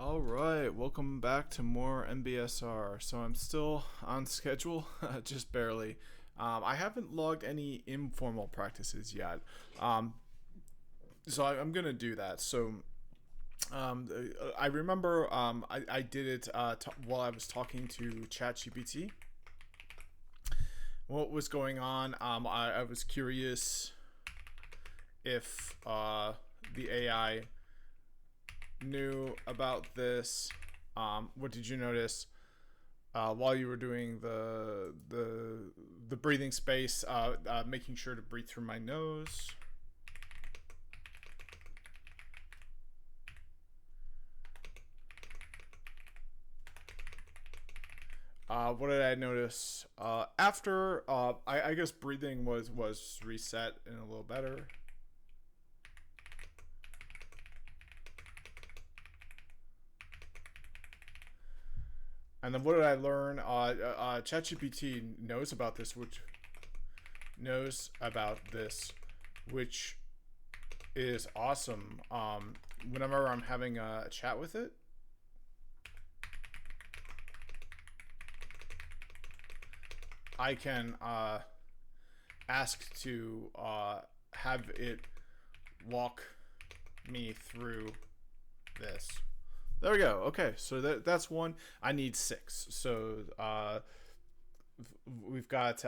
All right, welcome back to more Mbsr. So I'm still on schedule, just barely. I haven't logged any informal practices yet, so I'm gonna do that. So I remember I did it while I was talking to ChatGPT. What was going on? I was curious if the AI knew about this. What did you notice while you were doing the breathing space? Making sure to breathe through my nose. What did I notice after? I guess breathing was reset and a little better. And then what did I learn? ChatGPT knows about this, which is awesome. Whenever I'm having a chat with it, I can ask to have it walk me through this. There we go. Okay, so that's one. I need six. So we've got.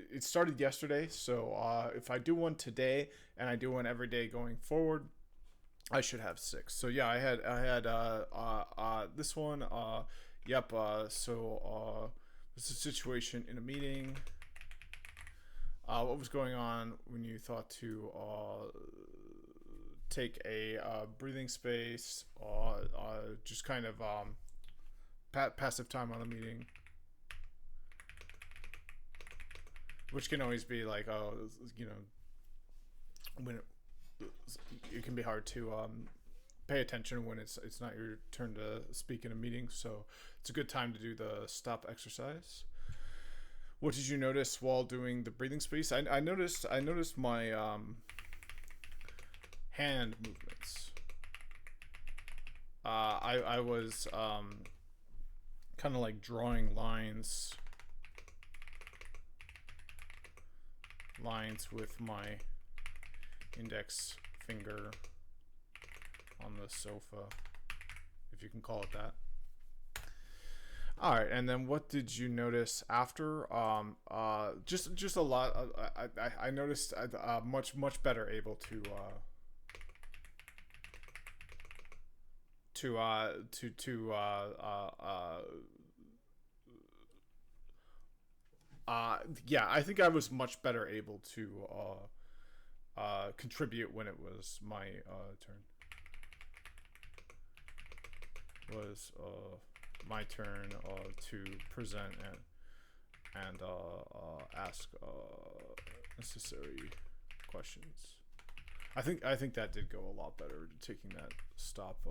It started yesterday, so if I do one today and I do one every day going forward, I should have six. So yeah, I had this one. Yep. This is a situation in a meeting. What was going on when you thought to take a breathing space, just kind of passive time on a meeting, which can always be like, when it can be hard to pay attention when it's not your turn to speak in a meeting. So it's a good time to do the stop exercise. What did you notice while doing the breathing space? I noticed my hand movements. I was kind of like drawing lines with my index finger on the sofa, if you can call it that. All right, and then what did you notice after? Just a lot. I noticed much better able to yeah, I think I was much better able to contribute when it was my turn. Was my turn to present and ask necessary questions. I think that did go a lot better. Taking that stop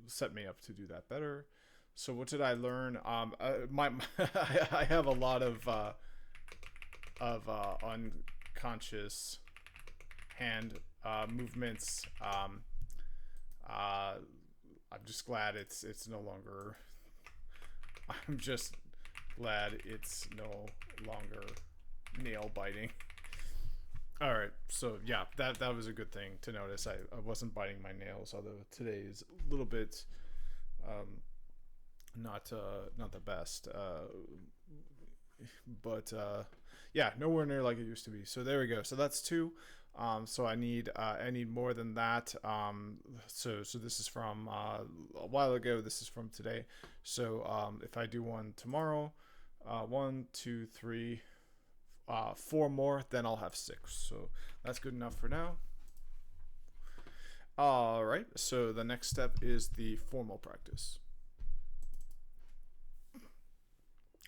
set me up to do that better. So what did I learn? I have a lot of unconscious hand movements. I'm just glad it's no longer. I'm just glad it's no longer nail biting. All right, so yeah, that was a good thing to notice. I wasn't biting my nails, although today is a little bit not the best. But yeah, nowhere near like it used to be. So there we go. So that's two. So I need more than that. So this is from a while ago. This is from today. So if I do one tomorrow, 1, 2, 3, 4 more, then I'll have 6. So that's good enough for now. All right. So the next step is the formal practice.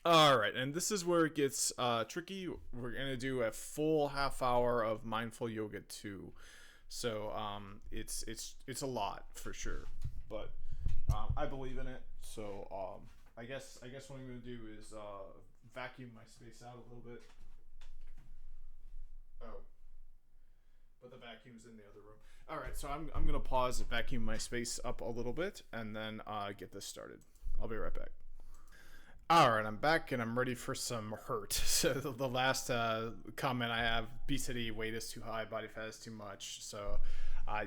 All right, and this is where it gets tricky. We're gonna do a full half hour of mindful yoga too, so it's a lot for sure, but I believe in it. So I guess what I'm gonna do is vacuum my space out a little bit. Oh, but the vacuum's in the other room. All right, so I'm gonna pause and vacuum my space up a little bit, and then get this started. I'll be right back. All right, I'm back and I'm ready for some hurt. So the last comment I have: obesity, weight is too high, body fat is too much. So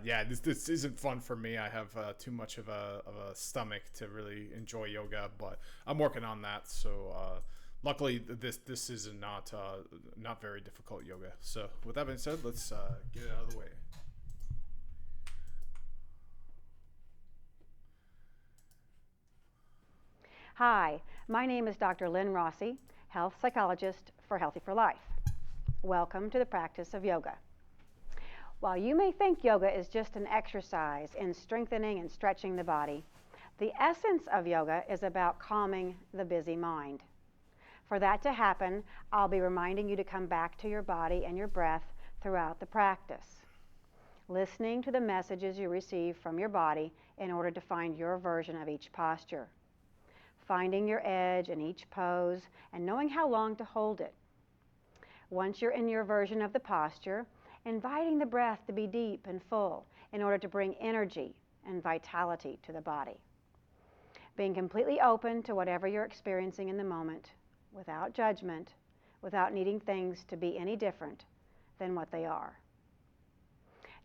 yeah, this isn't fun for me. I have too much of a stomach to really enjoy yoga, but I'm working on that. So luckily, this is not very difficult yoga. So with that being said, let's get it out of the way. Hi, my name is Dr. Lynn Rossi, health psychologist for Healthy for Life. Welcome to the practice of yoga. While you may think yoga is just an exercise in strengthening and stretching the body, the essence of yoga is about calming the busy mind. For that to happen, I'll be reminding you to come back to your body and your breath throughout the practice, listening to the messages you receive from your body in order to find your version of each posture, finding your edge in each pose and knowing how long to hold it. Once you're in your version of the posture, inviting the breath to be deep and full in order to bring energy and vitality to the body. Being completely open to whatever you're experiencing in the moment, without judgment, without needing things to be any different than what they are.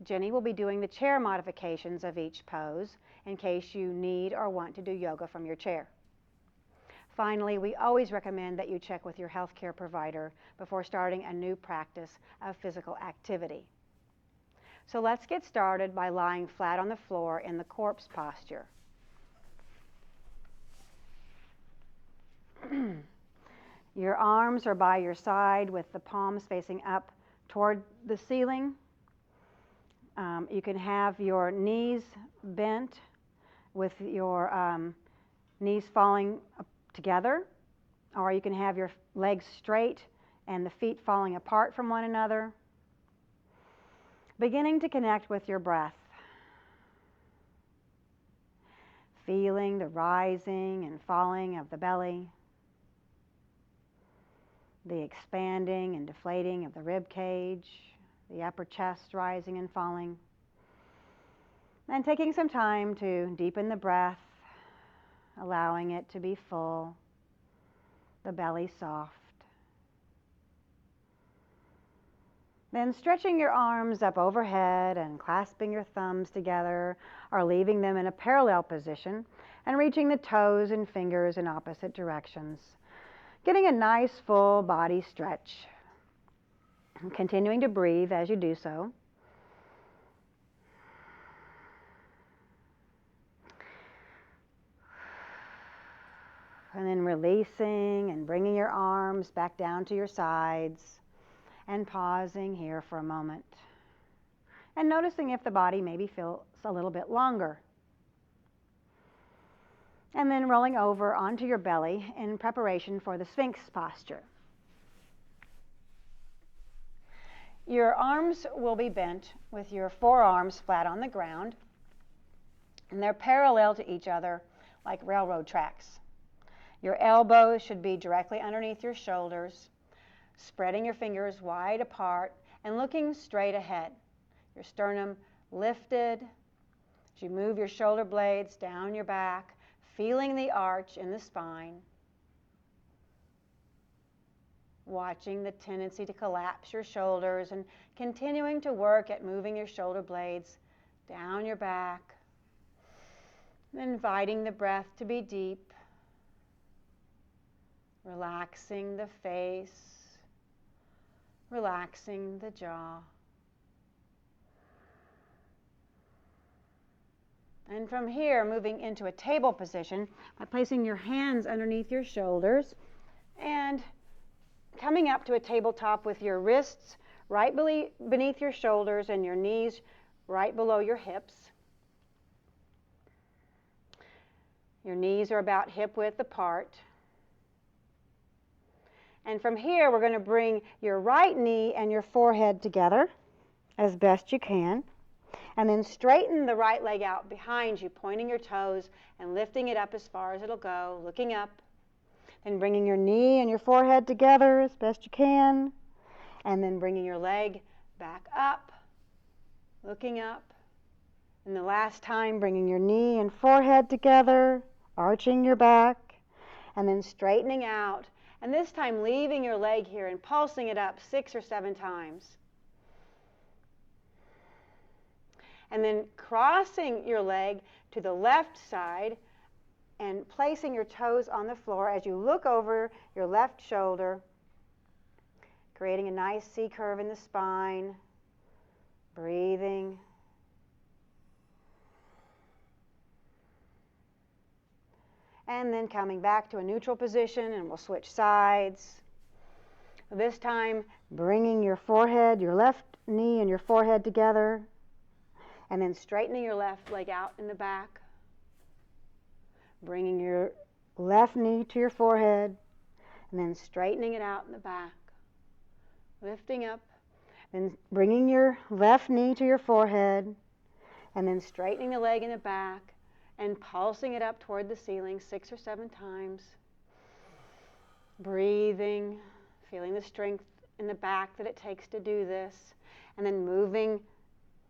Jenny will be doing the chair modifications of each pose in case you need or want to do yoga from your chair. Finally, we always recommend that you check with your healthcare provider before starting a new practice of physical activity. So let's get started by lying flat on the floor in the corpse posture. Your arms are by your side with the palms facing up toward the ceiling. You can have your knees bent with your knees falling together, or you can have your legs straight and the feet falling apart from one another. Beginning to connect with your breath, feeling the rising and falling of the belly, the expanding and deflating of the rib cage, the upper chest rising and falling, and taking some time to deepen the breath, allowing it to be full, the belly soft. Then stretching your arms up overhead and clasping your thumbs together or leaving them in a parallel position and reaching the toes and fingers in opposite directions. Getting a nice full body stretch. Continuing to breathe as you do so. And then releasing and bringing your arms back down to your sides and pausing here for a moment. And noticing if the body maybe feels a little bit longer. And then rolling over onto your belly in preparation for the Sphinx posture. Your arms will be bent with your forearms flat on the ground, and they're parallel to each other like railroad tracks. Your elbows should be directly underneath your shoulders, spreading your fingers wide apart and looking straight ahead. Your sternum lifted as you move your shoulder blades down your back, feeling the arch in the spine, watching the tendency to collapse your shoulders and continuing to work at moving your shoulder blades down your back, inviting the breath to be deep. Relaxing the face, relaxing the jaw. And from here, moving into a table position by placing your hands underneath your shoulders and coming up to a tabletop with your wrists right beneath your shoulders and your knees right below your hips. Your knees are about hip width apart. And from here, we're going to bring your right knee and your forehead together as best you can. And then straighten the right leg out behind you, pointing your toes and lifting it up as far as it'll go, looking up. Then bringing your knee and your forehead together as best you can. And then bringing your leg back up, looking up. And the last time, bringing your knee and forehead together, arching your back, and then straightening out. And this time leaving your leg here and pulsing it up 6 or 7 times. And then crossing your leg to the left side and placing your toes on the floor as you look over your left shoulder, creating a nice C curve in the spine, breathing. And then coming back to a neutral position, and we'll switch sides. This time, bringing your forehead, your left knee and your forehead together, and then straightening your left leg out in the back. Bringing your left knee to your forehead, and then straightening it out in the back. Lifting up, and bringing your left knee to your forehead, and then straightening the leg in the back, and pulsing it up toward the ceiling 6 or 7 times. Breathing, feeling the strength in the back that it takes to do this, and then moving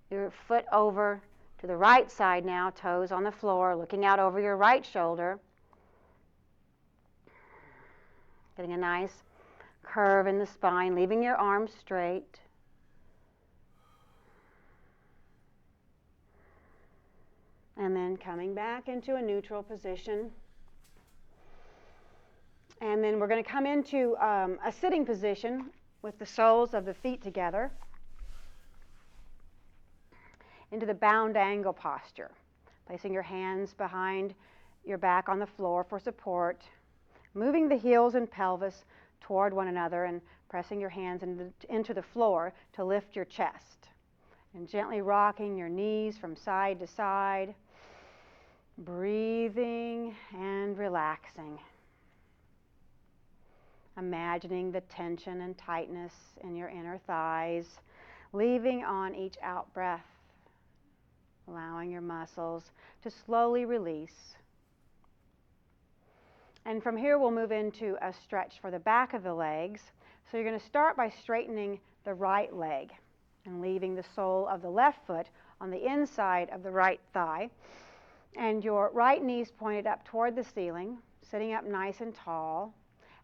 your foot over to the right side now, toes on the floor, looking out over your right shoulder. Getting a nice curve in the spine, leaving your arms straight. And then coming back into a neutral position. And then we're going to come into a sitting position with the soles of the feet together, into the bound angle posture, placing your hands behind your back on the floor for support, moving the heels and pelvis toward one another and pressing your hands into the floor to lift your chest, and gently rocking your knees from side to side, breathing and relaxing, imagining the tension and tightness in your inner thighs, leaving on each out breath, allowing your muscles to slowly release. And from here we'll move into a stretch for the back of the legs. So you're going to start by straightening the right leg and leaving the sole of the left foot on the inside of the right thigh, and your right knee's pointed up toward the ceiling, sitting up nice and tall,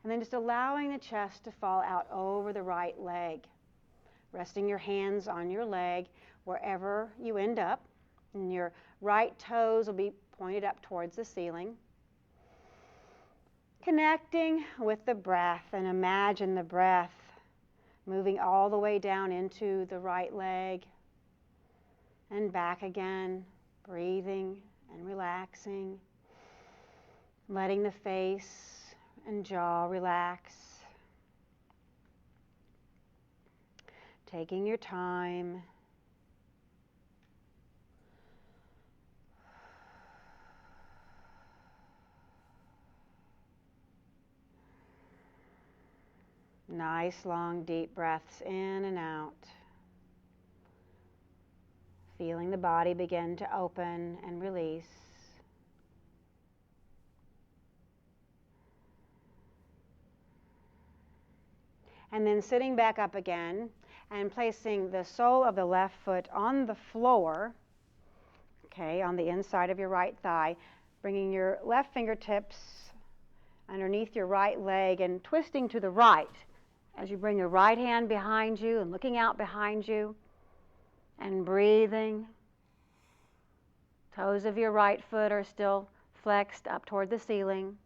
and then just allowing the chest to fall out over the right leg, resting your hands on your leg wherever you end up, and your right toes will be pointed up towards the ceiling. Connecting with the breath, and imagine the breath moving all the way down into the right leg and back again, breathing and relaxing, letting the face and jaw relax, taking your time. Nice long deep breaths in and out. Feeling the body begin to open and release. And then sitting back up again and placing the sole of the left foot on the floor, okay, on the inside of your right thigh, bringing your left fingertips underneath your right leg and twisting to the right as you bring your right hand behind you and looking out behind you and breathing. Toes of your right foot are still flexed up toward the ceiling.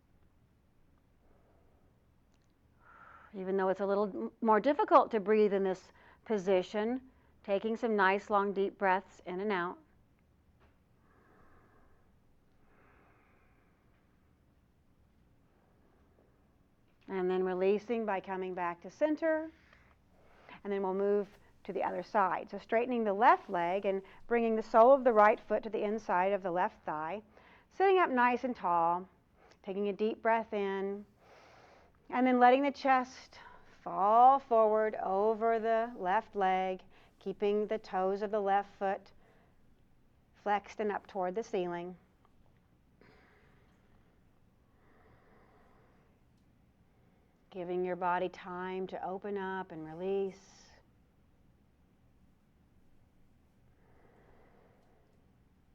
Even though it's a little more difficult to breathe in this position, taking some nice long deep breaths in and out. And then releasing by coming back to center. And then we'll move to the other side. So straightening the left leg and bringing the sole of the right foot to the inside of the left thigh. Sitting up nice and tall, taking a deep breath in, and then letting the chest fall forward over the left leg, keeping the toes of the left foot flexed and up toward the ceiling. Giving your body time to open up and release.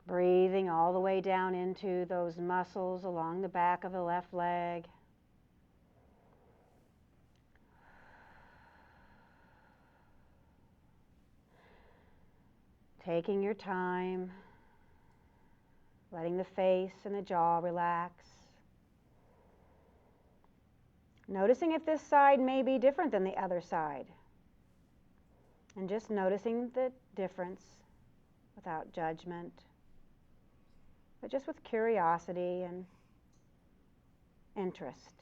Breathing all the way down into those muscles along the back of the left leg. Taking your time, letting the face and the jaw relax. Noticing if this side may be different than the other side. And just noticing the difference without judgment, but just with curiosity and interest.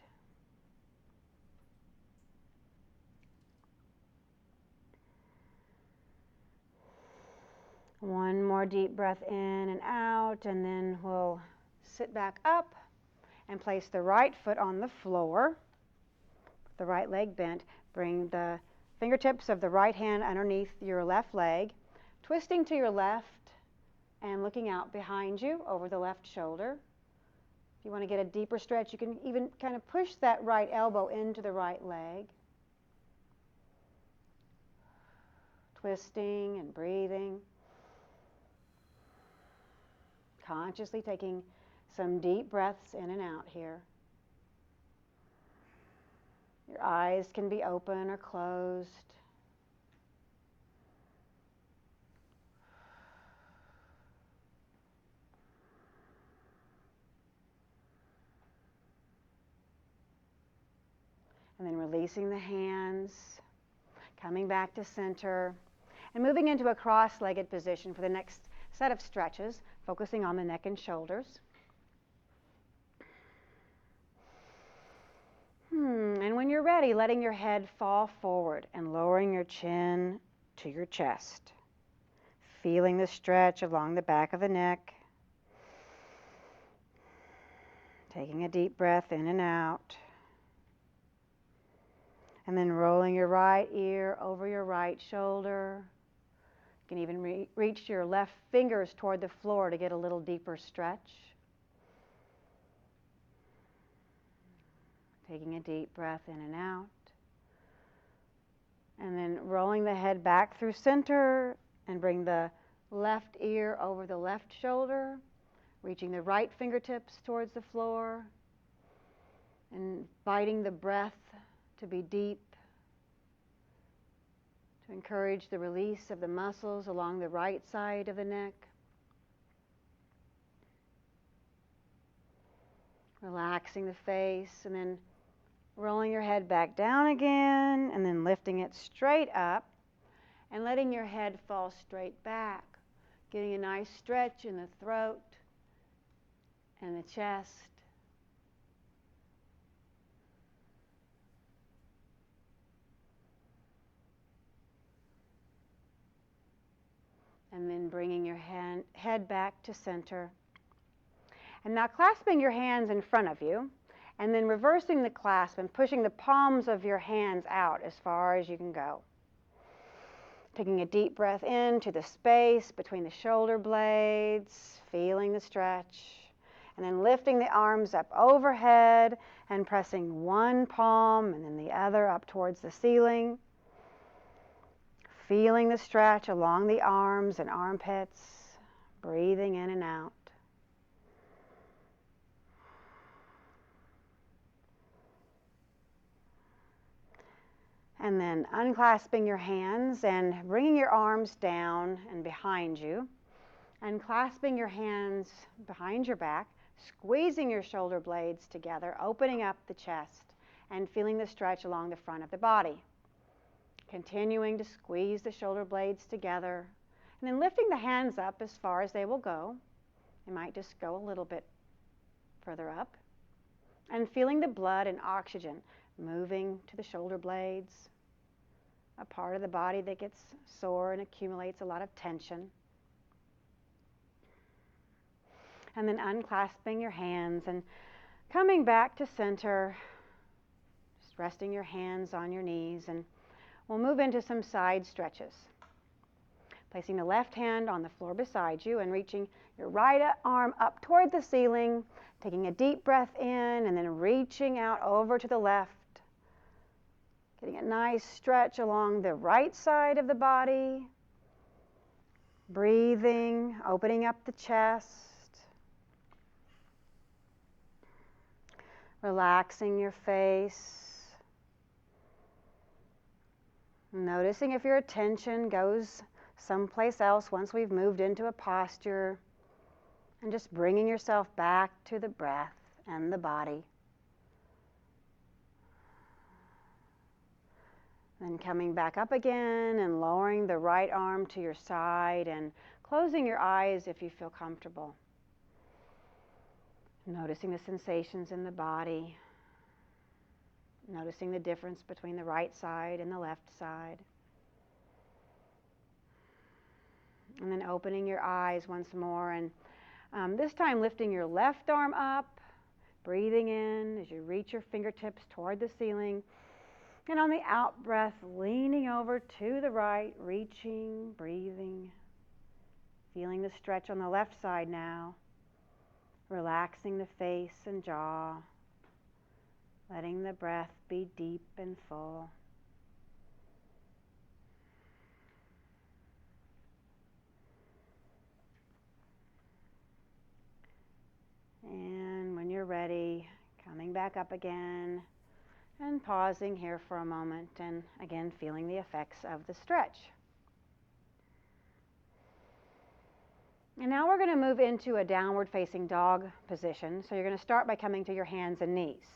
One more deep breath in and out, and then we'll sit back up and place the right foot on the floor, the right leg bent. Bring the fingertips of the right hand underneath your left leg, twisting to your left and looking out behind you over the left shoulder. If you want to get a deeper stretch, you can even kind of push that right elbow into the right leg. Twisting and breathing. Consciously taking some deep breaths in and out here. Your eyes can be open or closed. And then releasing the hands, coming back to center, and moving into a cross-legged position for the next set of stretches, focusing on the neck and shoulders. And when you're ready, letting your head fall forward and lowering your chin to your chest. Feeling the stretch along the back of the neck. Taking a deep breath in and out. And then rolling your right ear over your right shoulder. You can even reach your left fingers toward the floor to get a little deeper stretch. Taking a deep breath in and out. And then rolling the head back through center and bring the left ear over the left shoulder, reaching the right fingertips towards the floor, and inviting the breath to be deep, to encourage the release of the muscles along the right side of the neck. Relaxing the face, and then rolling your head back down again, and then lifting it straight up, and letting your head fall straight back. Getting a nice stretch in the throat and the chest. And then bringing your head back to center. And now clasping your hands in front of you, and then reversing the clasp and pushing the palms of your hands out as far as you can go. Taking a deep breath into the space between the shoulder blades, feeling the stretch, and then lifting the arms up overhead and pressing one palm and then the other up towards the ceiling. Feeling the stretch along the arms and armpits, breathing in and out. And then unclasping your hands and bringing your arms down and behind you, and clasping your hands behind your back, squeezing your shoulder blades together, opening up the chest, and feeling the stretch along the front of the body. Continuing to squeeze the shoulder blades together, and then lifting the hands up as far as they will go. You might just go a little bit further up, and feeling the blood and oxygen moving to the shoulder blades, a part of the body that gets sore and accumulates a lot of tension. And then unclasping your hands and coming back to center, just resting your hands on your knees, and we'll move into some side stretches. Placing the left hand on the floor beside you and reaching your right arm up toward the ceiling, taking a deep breath in and then reaching out over to the left. Getting a nice stretch along the right side of the body. Breathing, opening up the chest, relaxing your face, noticing if your attention goes someplace else once we've moved into a posture, and just bringing yourself back to the breath and the body. Then coming back up again and lowering the right arm to your side and closing your eyes if you feel comfortable. Noticing the sensations in the body. Noticing the difference between the right side and the left side. And then opening your eyes once more, and this time lifting your left arm up, breathing in as you reach your fingertips toward the ceiling. And on the out breath, leaning over to the right, reaching, breathing, feeling the stretch on the left side now, relaxing the face and jaw, letting the breath be deep and full. And when you're ready, coming back up again and pausing here for a moment and again feeling the effects of the stretch. And now we're going to move into a downward facing dog position. So you're going to start by coming to your hands and knees.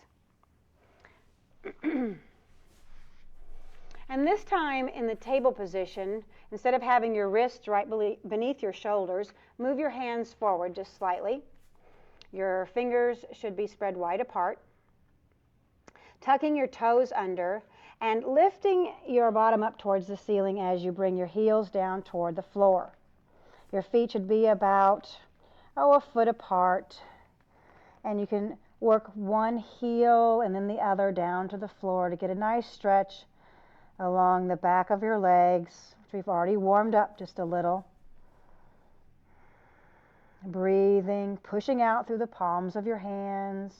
And this time in the table position, instead of having your wrists right beneath your shoulders, move your hands forward just slightly. Your fingers should be spread wide apart. Tucking your toes under and lifting your bottom up towards the ceiling as you bring your heels down toward the floor. Your feet should be about, a foot apart. And you can work one heel and then the other down to the floor to get a nice stretch along the back of your legs, which we've already warmed up just a little. Breathing, pushing out through the palms of your hands.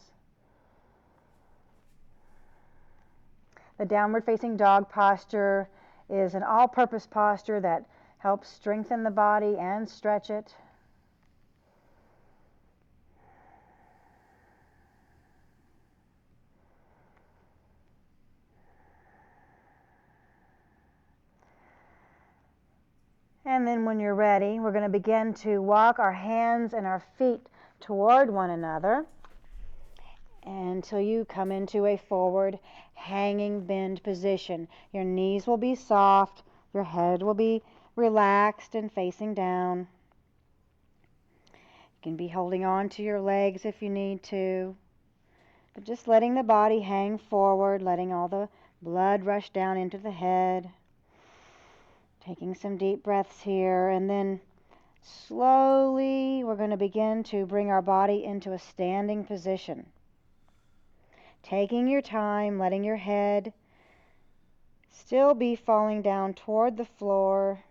The downward facing dog posture is an all-purpose posture that helps strengthen the body and stretch it. And then when you're ready, we're going to begin to walk our hands and our feet toward one another until you come into a forward hanging bend position. Your knees will be soft, your head will be relaxed and facing down. You can be holding on to your legs if you need to, but just letting the body hang forward, letting all the blood rush down into the head. Taking some deep breaths here, and then slowly we're going to begin to bring our body into a standing position. Taking your time, letting your head still be falling down toward the floor,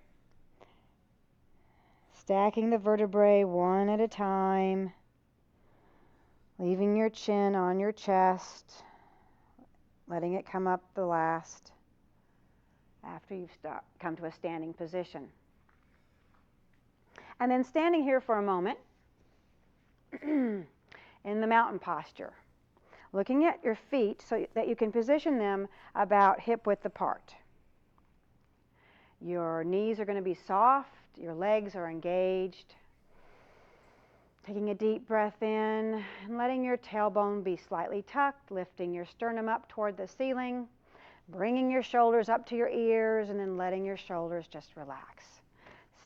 stacking the vertebrae one at a time, leaving your chin on your chest, letting it come up the last after you've come to a standing position. And then standing here for a moment in the mountain posture, looking at your feet so that you can position them about hip width apart. Your knees are going to be soft, your legs are engaged. Taking a deep breath in and letting your tailbone be slightly tucked, lifting your sternum up toward the ceiling. Bringing your shoulders up to your ears and then letting your shoulders just relax.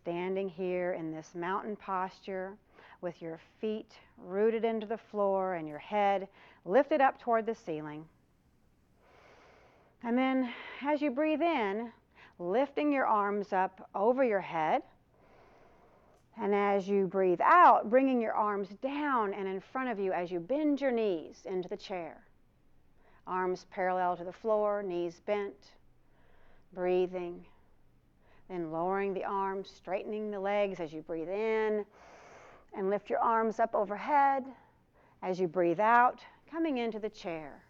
Standing here in this mountain posture with your feet rooted into the floor and your head lifted up toward the ceiling. And then as you breathe in, lifting your arms up over your head. And as you breathe out, bringing your arms down and in front of you as you bend your knees into the chair. Arms parallel to the floor, knees bent, breathing. Then lowering the arms, straightening the legs as you breathe in, and lift your arms up overhead. As you breathe out, coming into the chair.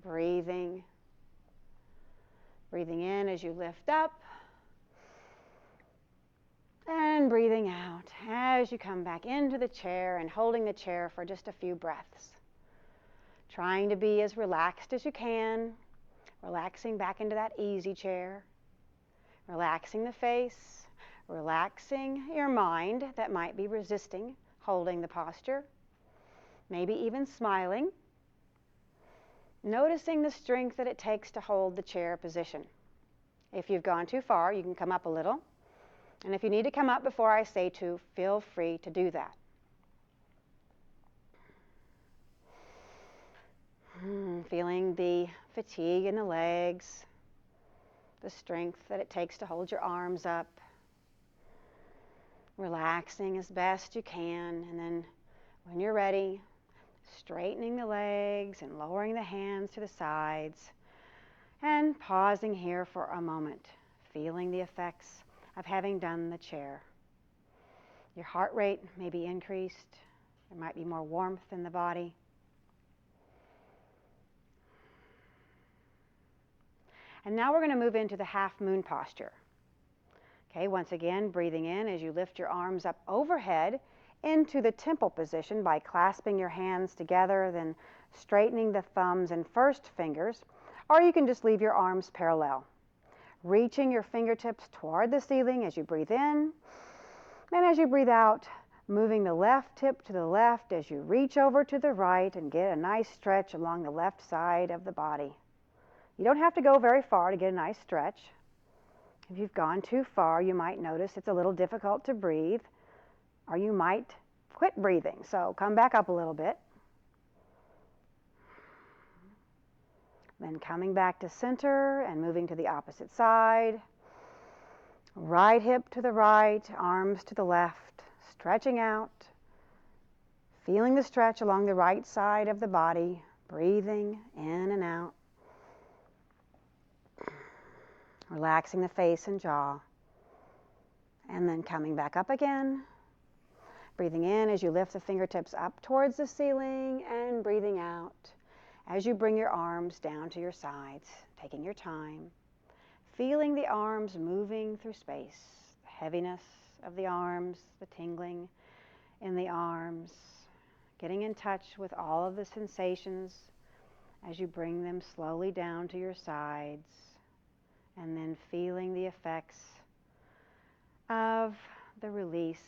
Breathing. Breathing in as you lift up, And breathing out as you come back into the chair and holding the chair for just a few breaths. Trying to be as relaxed as you can, relaxing back into that easy chair, relaxing the face, relaxing your mind that might be resisting holding the posture, maybe even smiling, noticing the strength that it takes to hold the chair position. If you've gone too far, you can come up a little. And if you need to come up before I say to, feel free to do that. Feeling the fatigue in the legs, the strength that it takes to hold your arms up. Relaxing as best you can, and then when you're ready, straightening the legs and lowering the hands to the sides, and pausing here for a moment, feeling the effects of having done the chair. Your heart rate may be increased. There might be more warmth in the body. And now we're going to move into the half moon posture. Okay, once again, breathing in as you lift your arms up overhead into the temple position by clasping your hands together, then straightening the thumbs and first fingers, or you can just leave your arms parallel. Reaching your fingertips toward the ceiling as you breathe in, and as you breathe out, moving the left hip to the left as you reach over to the right and get a nice stretch along the left side of the body. You don't have to go very far to get a nice stretch. If you've gone too far, you might notice it's a little difficult to breathe, or you might quit breathing. So come back up a little bit. Then coming back to center and moving to the opposite side. Right hip to the right, arms to the left, stretching out. Feeling the stretch along the right side of the body, breathing in and out. Relaxing the face and jaw. And then coming back up again. Breathing in as you lift the fingertips up towards the ceiling, and breathing out as you bring your arms down to your sides, taking your time, feeling the arms moving through space, the heaviness of the arms, the tingling in the arms, getting in touch with all of the sensations as you bring them slowly down to your sides, and then feeling the effects of the release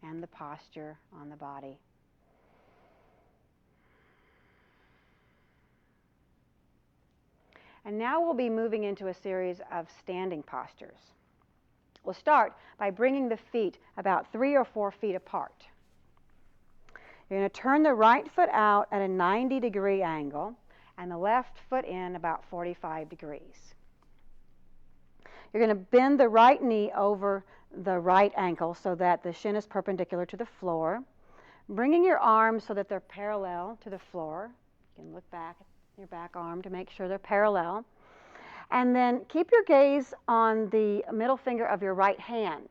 and the posture on the body. And now we'll be moving into a series of standing postures. We'll start by bringing the feet about 3 or 4 feet apart. You're going to turn the right foot out at a 90-degree angle and the left foot in about 45 degrees. You're going to bend the right knee over the right ankle so that the shin is perpendicular to the floor, bringing your arms so that they're parallel to the floor. You can look back at your back arm to make sure they're parallel. And then keep your gaze on the middle finger of your right hand.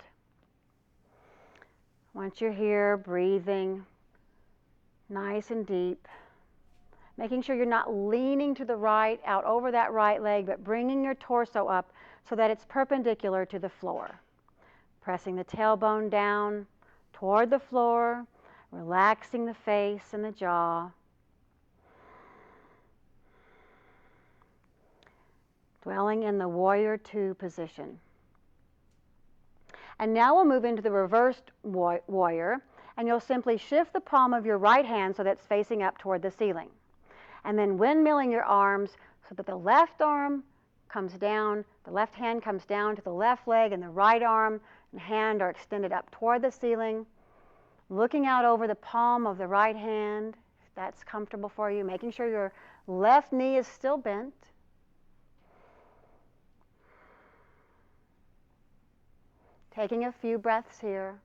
Once you're here, breathing nice and deep, making sure you're not leaning to the right, out over that right leg, but bringing your torso up so that it's perpendicular to the floor. Pressing the tailbone down toward the floor, relaxing the face and the jaw. Dwelling in the warrior 2 position. And now we'll move into the reversed warrior, and you'll simply shift the palm of your right hand so that's facing up toward the ceiling. And then windmilling your arms so that the left arm comes down, the left hand comes down to the left leg, and the right arm and hand are extended up toward the ceiling. Looking out over the palm of the right hand, if that's comfortable for you, making sure your left knee is still bent. Taking a few breaths here.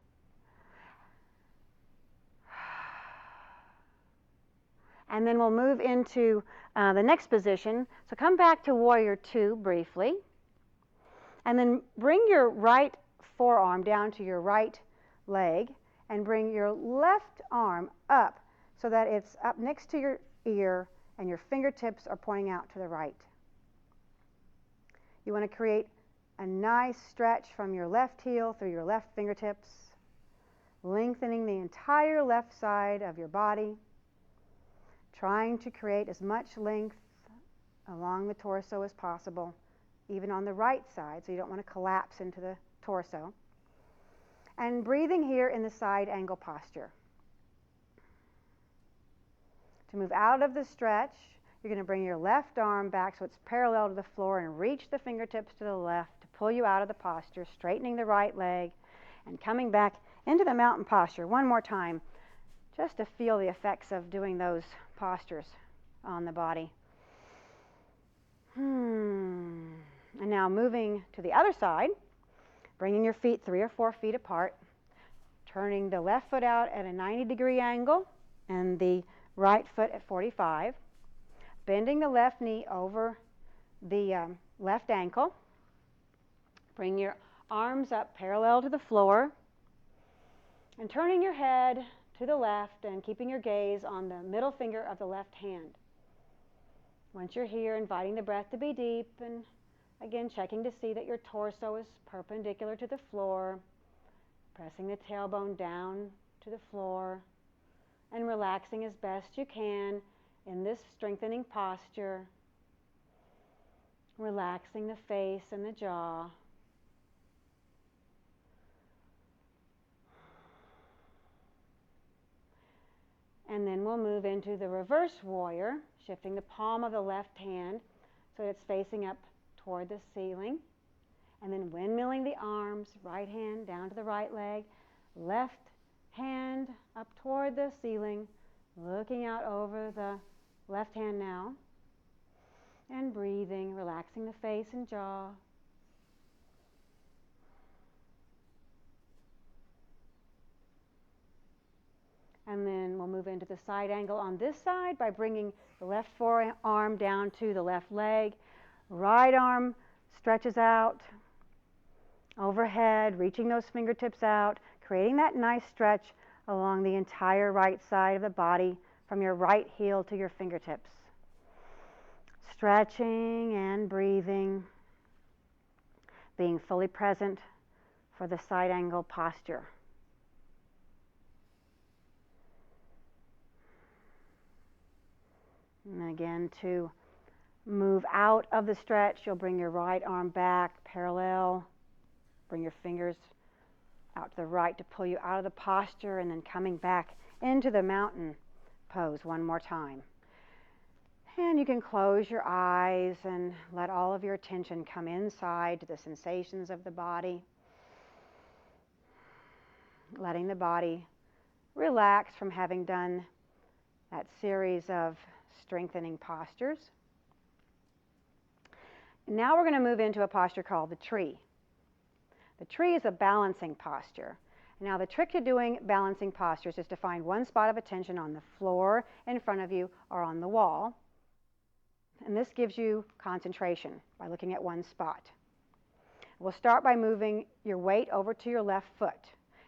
And then we'll move into the next position. So come back to warrior 2 briefly. And then bring your right forearm down to your right leg and bring your left arm up so that it's up next to your ear and your fingertips are pointing out to the right. You want to create a nice stretch from your left heel through your left fingertips, lengthening the entire left side of your body, trying to create as much length along the torso as possible, even on the right side, so you don't want to collapse into the torso. And breathing here in the side angle posture. To move out of the stretch, you're going to bring your left arm back so it's parallel to the floor and reach the fingertips to the left to pull you out of the posture, straightening the right leg and coming back into the mountain posture one more time, just to feel the effects of doing those postures on the body. And now moving to the other side, bringing your feet 3 or 4 feet apart, turning the left foot out at a 90-degree angle and the right foot at 45, bending the left knee over the left ankle. Bring your arms up parallel to the floor and turning your head to the left and keeping your gaze on the middle finger of the left hand. Once you're here, inviting the breath to be deep and again checking to see that your torso is perpendicular to the floor, pressing the tailbone down to the floor and relaxing as best you can in this strengthening posture, relaxing the face and the jaw. And then we'll move into the reverse warrior, shifting the palm of the left hand so it's facing up toward the ceiling. And then windmilling the arms, right hand down to the right leg, left hand up toward the ceiling, looking out over the left hand now. And breathing, relaxing the face and jaw. And then we'll move into the side angle on this side by bringing the left forearm down to the left leg. Right arm stretches out overhead, reaching those fingertips out, creating that nice stretch along the entire right side of the body from your right heel to your fingertips. Stretching and breathing, being fully present for the side angle posture. And again, to move out of the stretch, you'll bring your right arm back parallel, bring your fingers out to the right to pull you out of the posture, and then coming back into the mountain pose one more time. And you can close your eyes and let all of your attention come inside to the sensations of the body, letting the body relax from having done that series of strengthening postures. And now we're going to move into a posture called the tree. The tree is a balancing posture. Now the trick to doing balancing postures is to find one spot of attention on the floor in front of you or on the wall. And this gives you concentration by looking at one spot. We'll start by moving your weight over to your left foot,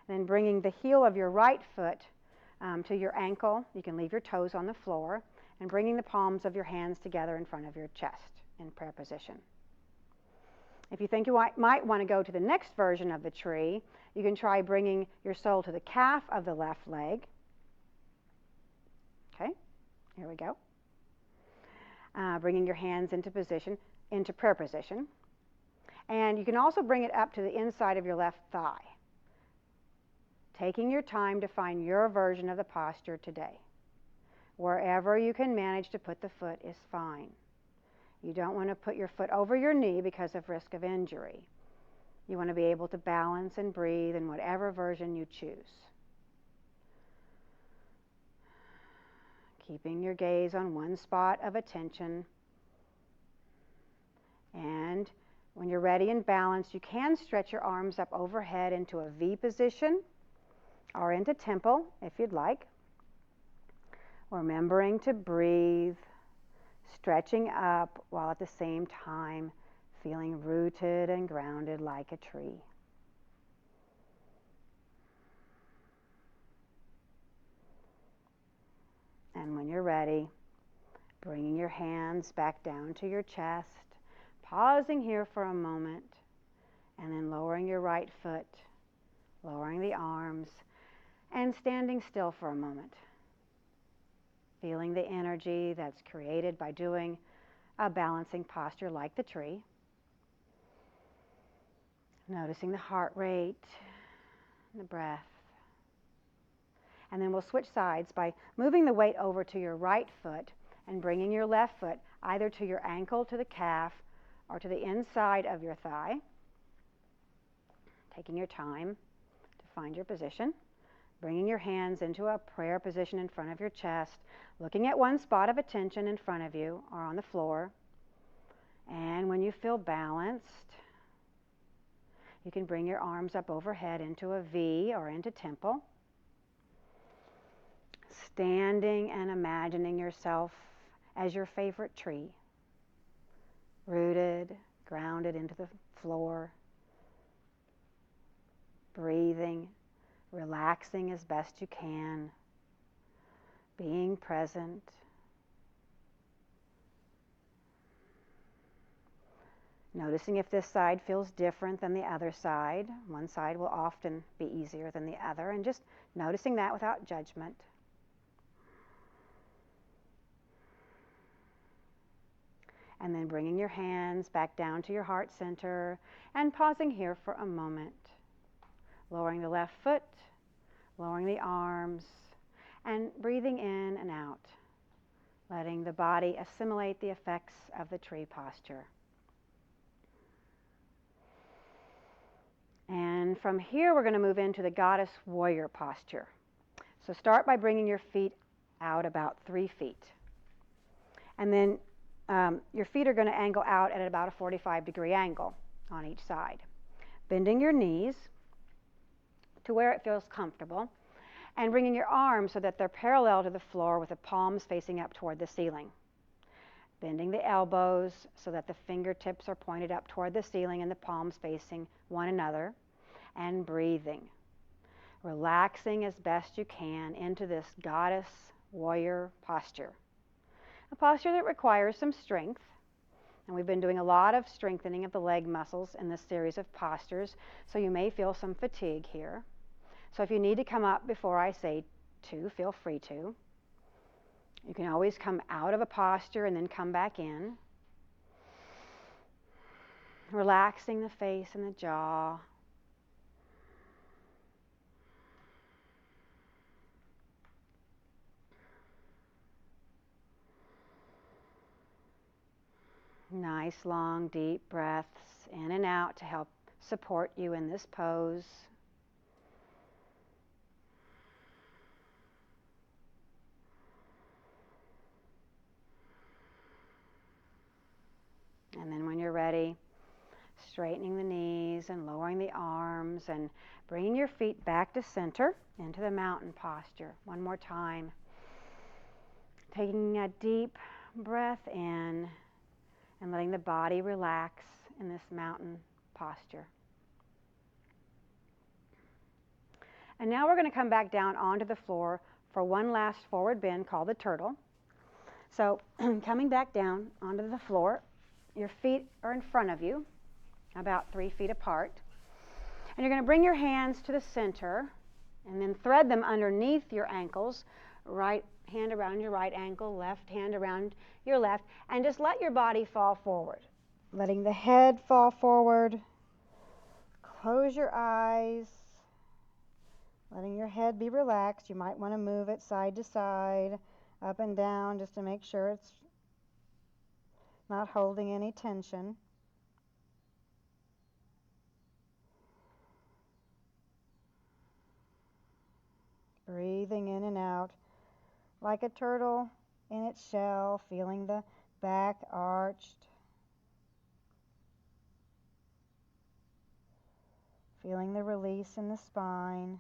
and then bringing the heel of your right foot to your ankle. You can leave your toes on the floor, and bringing the palms of your hands together in front of your chest in prayer position. If you think you might want to go to the next version of the tree, you can try bringing your sole to the calf of the left leg. Okay, here we go. Bringing your hands into prayer position. And you can also bring it up to the inside of your left thigh, taking your time to find your version of the posture today. Wherever you can manage to put the foot is fine. You don't want to put your foot over your knee because of risk of injury. You want to be able to balance and breathe in whatever version you choose. Keeping your gaze on one spot of attention. And when you're ready and balanced, you can stretch your arms up overhead into a V position or into temple if you'd like. Remembering to breathe, stretching up while at the same time feeling rooted and grounded like a tree. And when you're ready, bringing your hands back down to your chest, pausing here for a moment, And then lowering your right foot, lowering the arms, and standing still for a moment. Feeling the energy that's created by doing a balancing posture like the tree. Noticing the heart rate, the breath. And then we'll switch sides by moving the weight over to your right foot and bringing your left foot either to your ankle, to the calf, or to the inside of your thigh. Taking your time to find your position. Bringing your hands into a prayer position in front of your chest, looking at one spot of attention in front of you or on the floor. And when you feel balanced, you can bring your arms up overhead into a V or into temple. Standing and imagining yourself as your favorite tree, rooted, grounded into the floor, breathing, relaxing as best you can, being present. Noticing if this side feels different than the other side. One side will often be easier than the other, and just noticing that without judgment. And then bringing your hands back down to your heart center and pausing here for a moment. Lowering the left foot, lowering the arms, and breathing in and out. Letting the body assimilate the effects of the tree posture. And from here we're going to move into the goddess warrior posture. So start by bringing your feet out about 3 feet. And then your feet are going to angle out at about a 45-degree angle on each side. Bending your knees to where it feels comfortable, and bringing your arms so that they're parallel to the floor with the palms facing up toward the ceiling. Bending the elbows so that the fingertips are pointed up toward the ceiling and the palms facing one another, and breathing. Relaxing as best you can into this goddess warrior posture. A posture that requires some strength, and we've been doing a lot of strengthening of the leg muscles in this series of postures, so you may feel some fatigue here. So if you need to come up before I say to, feel free to. You can always come out of a posture and then come back in. Relaxing the face and the jaw. Nice, long, deep breaths in and out to help support you in this pose. And then when you're ready, straightening the knees and lowering the arms and bringing your feet back to center into the mountain posture. One more time. Taking a deep breath in and letting the body relax in this mountain posture. And now we're going to come back down onto the floor for one last forward bend called the turtle. So coming back down onto the floor, your feet are in front of you, about 3 feet apart. And you're going to bring your hands to the center and then thread them underneath your ankles. Right hand around your right ankle, left hand around your left, and just let your body fall forward. Letting the head fall forward. Close your eyes. Letting your head be relaxed. You might want to move it side to side, up and down, just to make sure it's not holding any tension. Breathing in and out like a turtle in its shell, feeling the back arched. Feeling the release in the spine.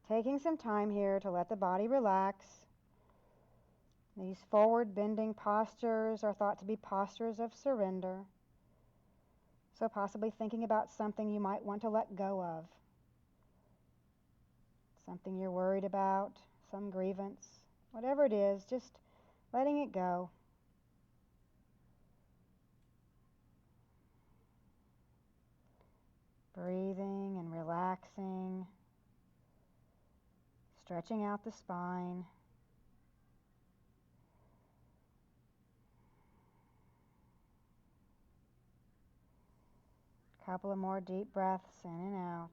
Taking some time here to let the body relax. These forward bending postures are thought to be postures of surrender. So possibly thinking about something you might want to let go of. Something you're worried about, some grievance, whatever it is, just letting it go. Stretching out the spine. Couple of more deep breaths in and out.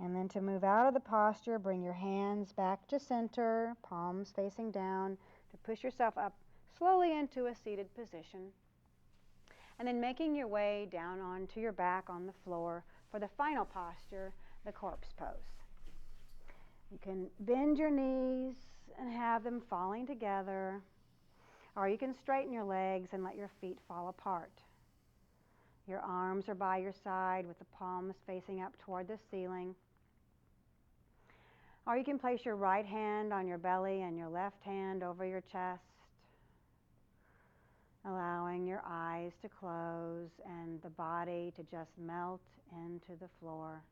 And then to move out of the posture, bring your hands back to center, palms facing down, to push yourself up slowly into a seated position. And then making your way down onto your back on the floor for the final posture, the corpse pose. You can bend your knees and have them falling together, or you can straighten your legs and let your feet fall apart. Your arms are by your side with the palms facing up toward the ceiling. Or you can place your right hand on your belly and your left hand over your chest, allowing your eyes to close and the body to just melt into the floor.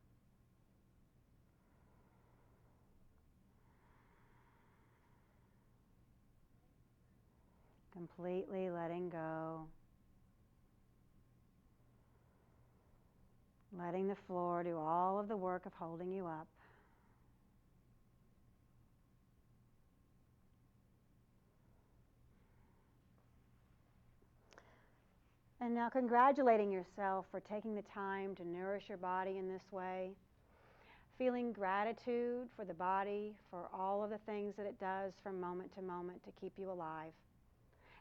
Completely letting go. Letting the floor do all of the work of holding you up. And now congratulating yourself for taking the time to nourish your body in this way. Feeling gratitude for the body, for all of the things that it does from moment to moment to keep you alive.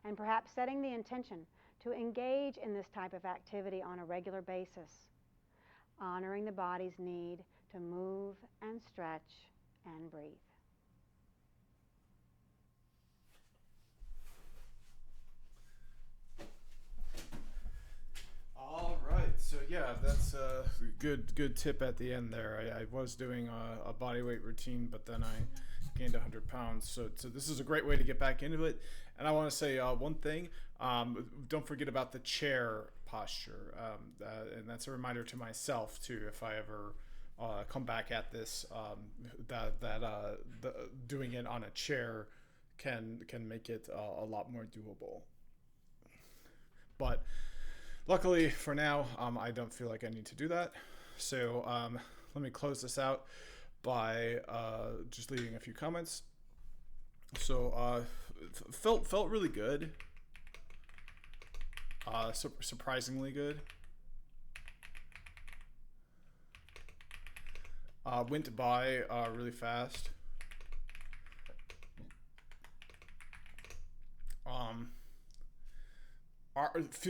And perhaps setting the intention to engage in this type of activity on a regular basis, honoring the body's need to move and stretch and breathe. All right, so yeah, that's a good tip at the end there. I was doing a body weight routine, but then I gained 100 pounds. So this is a great way to get back into it. And I want to say one thing. Don't forget about the chair posture. And that's a reminder to myself, too, if I ever come back at this, doing it on a chair can make it a lot more doable. But luckily for now, I don't feel like I need to do that. So let me close this out by just leaving a few comments. So felt really good. Surprisingly good. Went by really fast.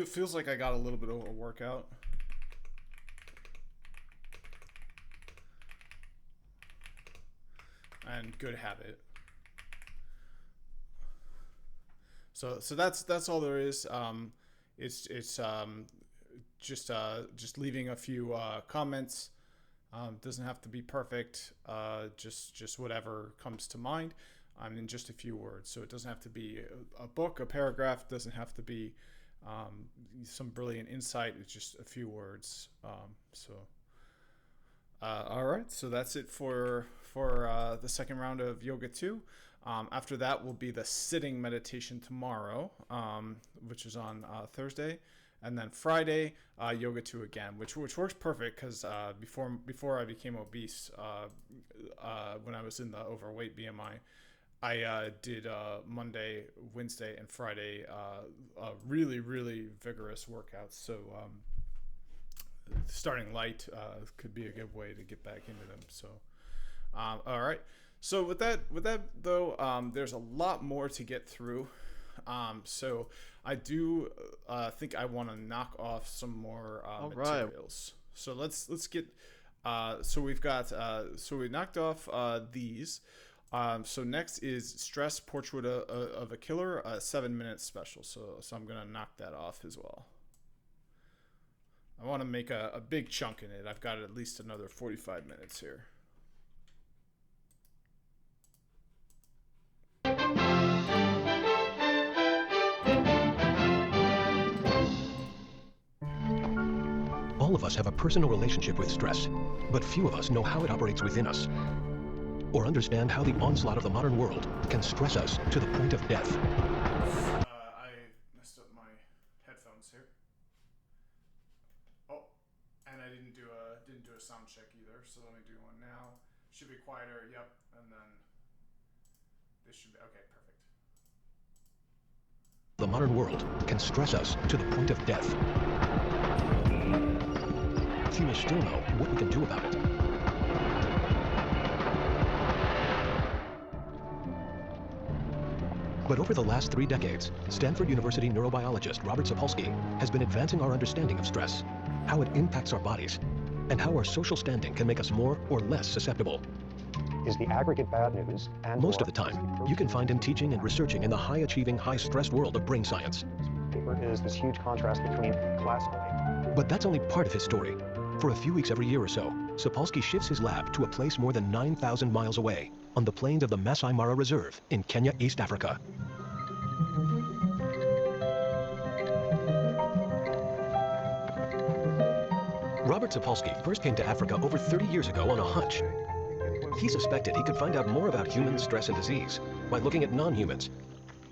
Feels like I got a little bit of a workout. And good habit. So that's all there is. It's just leaving a few comments. Doesn't have to be perfect. Just whatever comes to mind. In just a few words. So it doesn't have to be a book, a paragraph. Doesn't have to be some brilliant insight. It's just a few words. All right. So that's it for the second round of Yoga 2. After that will be the sitting meditation tomorrow, which is on Thursday, and then Friday Yoga 2 again, which works perfect because before I became obese, when I was in the overweight BMI, I did Monday, Wednesday, and Friday really vigorous workouts. So starting light could be a good way to get back into them. So all right. So with that though, there's a lot more to get through. So I do think I want to knock off some more materials. Right. So let's get. So we've got. So we knocked off these. So next is Stress: Portrait of a Killer, a 7-minute special. So I'm gonna knock that off as well. I want to make a big chunk in it. I've got at least another 45 minutes here. All of us have a personal relationship with stress, but few of us know how it operates within us, or understand how the onslaught of the modern world can stress us to the point of death. I messed up my headphones here. should be quieter. Yep, and then this should be okay. Perfect. The modern world can stress us to the point of death. Few may still know what we can do about it. But over the last 3 decades, Stanford University neurobiologist Robert Sapolsky has been advancing our understanding of stress, how it impacts our bodies, and how our social standing can make us more or less susceptible. Is the aggregate bad news, and Most of the time, you can find him teaching and researching in the high-achieving, high-stressed world of brain science. paper is this huge contrast between classical. But that's only part of his story. For a few weeks every year or so, Sapolsky shifts his lab to a place more than 9,000 miles away, on the plains of the Masai Mara Reserve in Kenya, East Africa. Robert Sapolsky first came to Africa over 30 years ago on a hunch. He suspected he could find out more about human stress and disease by looking at non-humans.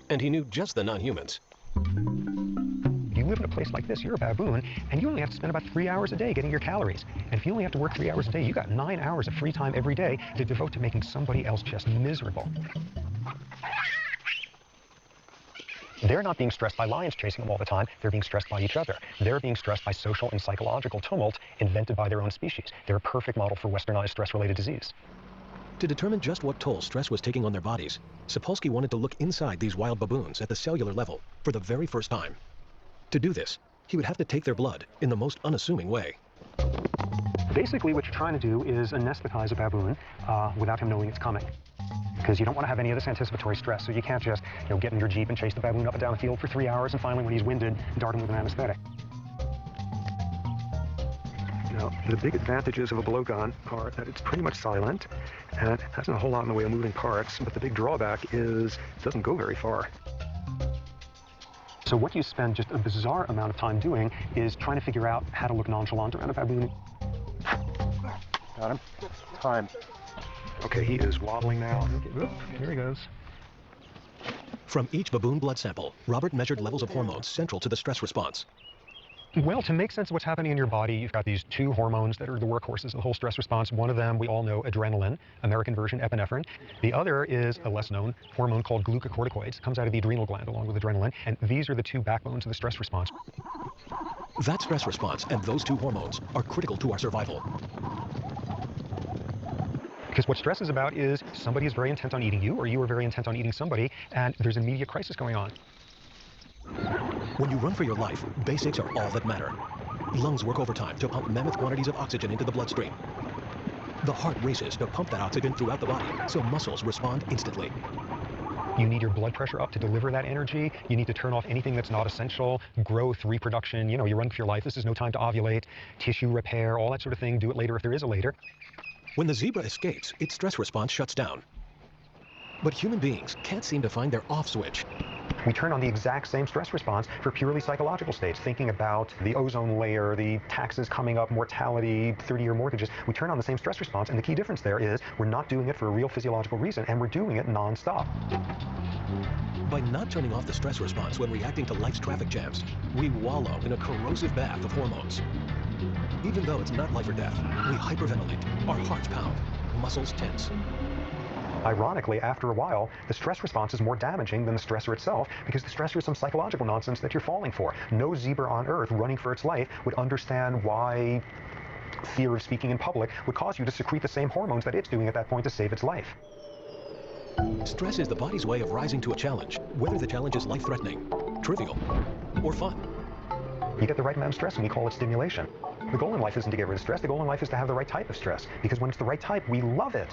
And he knew just the non-humans. You live in a place like this, you're a baboon, and you only have to spend about 3 hours a day getting your calories. And if you only have to work 3 hours a day, you got 9 hours of free time every day to devote to making somebody else just miserable. They're not being stressed by lions chasing them all the time. They're being stressed by each other. They're being stressed by social and psychological tumult invented by their own species. They're a perfect model for westernized stress-related disease. To determine just what toll stress was taking on their bodies, Sapolsky wanted to look inside these wild baboons at the cellular level for the very first time. To do this, he would have to take their blood in the most unassuming way. Basically, what you're trying to do is anesthetize a baboon without him knowing it's coming. Because you don't want to have any of this anticipatory stress, so you can't just get in your Jeep and chase the baboon up and down the field for 3 hours, and finally, when he's winded, dart him with an anesthetic. Now, the big advantages of a blowgun are that it's pretty much silent, and it hasn't a whole lot in the way of moving parts, but the big drawback is it doesn't go very far. So what you spend just a bizarre amount of time doing is trying to figure out how to look nonchalant around a baboon. Got him? Time. Okay, he is wobbling now. Okay, whoop, here he goes. From each baboon blood sample, Robert measured levels of hormones central to the stress response. Well, to make sense of what's happening in your body, you've got these 2 hormones that are the workhorses of the whole stress response. One of them, we all know, adrenaline, American version epinephrine. The other is a less-known hormone called glucocorticoids. It comes out of the adrenal gland along with adrenaline, and these are the 2 backbones of the stress response. That stress response and those 2 hormones are critical to our survival. Because what stress is about is somebody is very intent on eating you, or you are very intent on eating somebody, and there's an immediate crisis going on. When you run for your life, basics are all that matter. Lungs work overtime to pump mammoth quantities of oxygen into the bloodstream. The heart races to pump that oxygen throughout the body, so muscles respond instantly. You need your blood pressure up to deliver that energy. You need to turn off anything that's not essential. Growth, reproduction, you run for your life. This is no time to ovulate, tissue repair, all that sort of thing. Do it later if there is a later. When the zebra escapes, its stress response shuts down. But human beings can't seem to find their off switch. We turn on the exact same stress response for purely psychological states, thinking about the ozone layer, the taxes coming up, mortality, 30-year mortgages. We turn on the same stress response, and the key difference there is we're not doing it for a real physiological reason, and we're doing it nonstop. By not turning off the stress response when reacting to life's traffic jams, we wallow in a corrosive bath of hormones. Even though it's not life or death, we hyperventilate, our hearts pound, muscles tense. Ironically, after a while, the stress response is more damaging than the stressor itself, because the stressor is some psychological nonsense that you're falling for. No zebra on Earth running for its life would understand why fear of speaking in public would cause you to secrete the same hormones that it's doing at that point to save its life. Stress is the body's way of rising to a challenge, whether the challenge is life-threatening, trivial, or fun. You get the right amount of stress, and we call it stimulation. The goal in life isn't to get rid of stress. The goal in life is to have the right type of stress, because when it's the right type, we love it.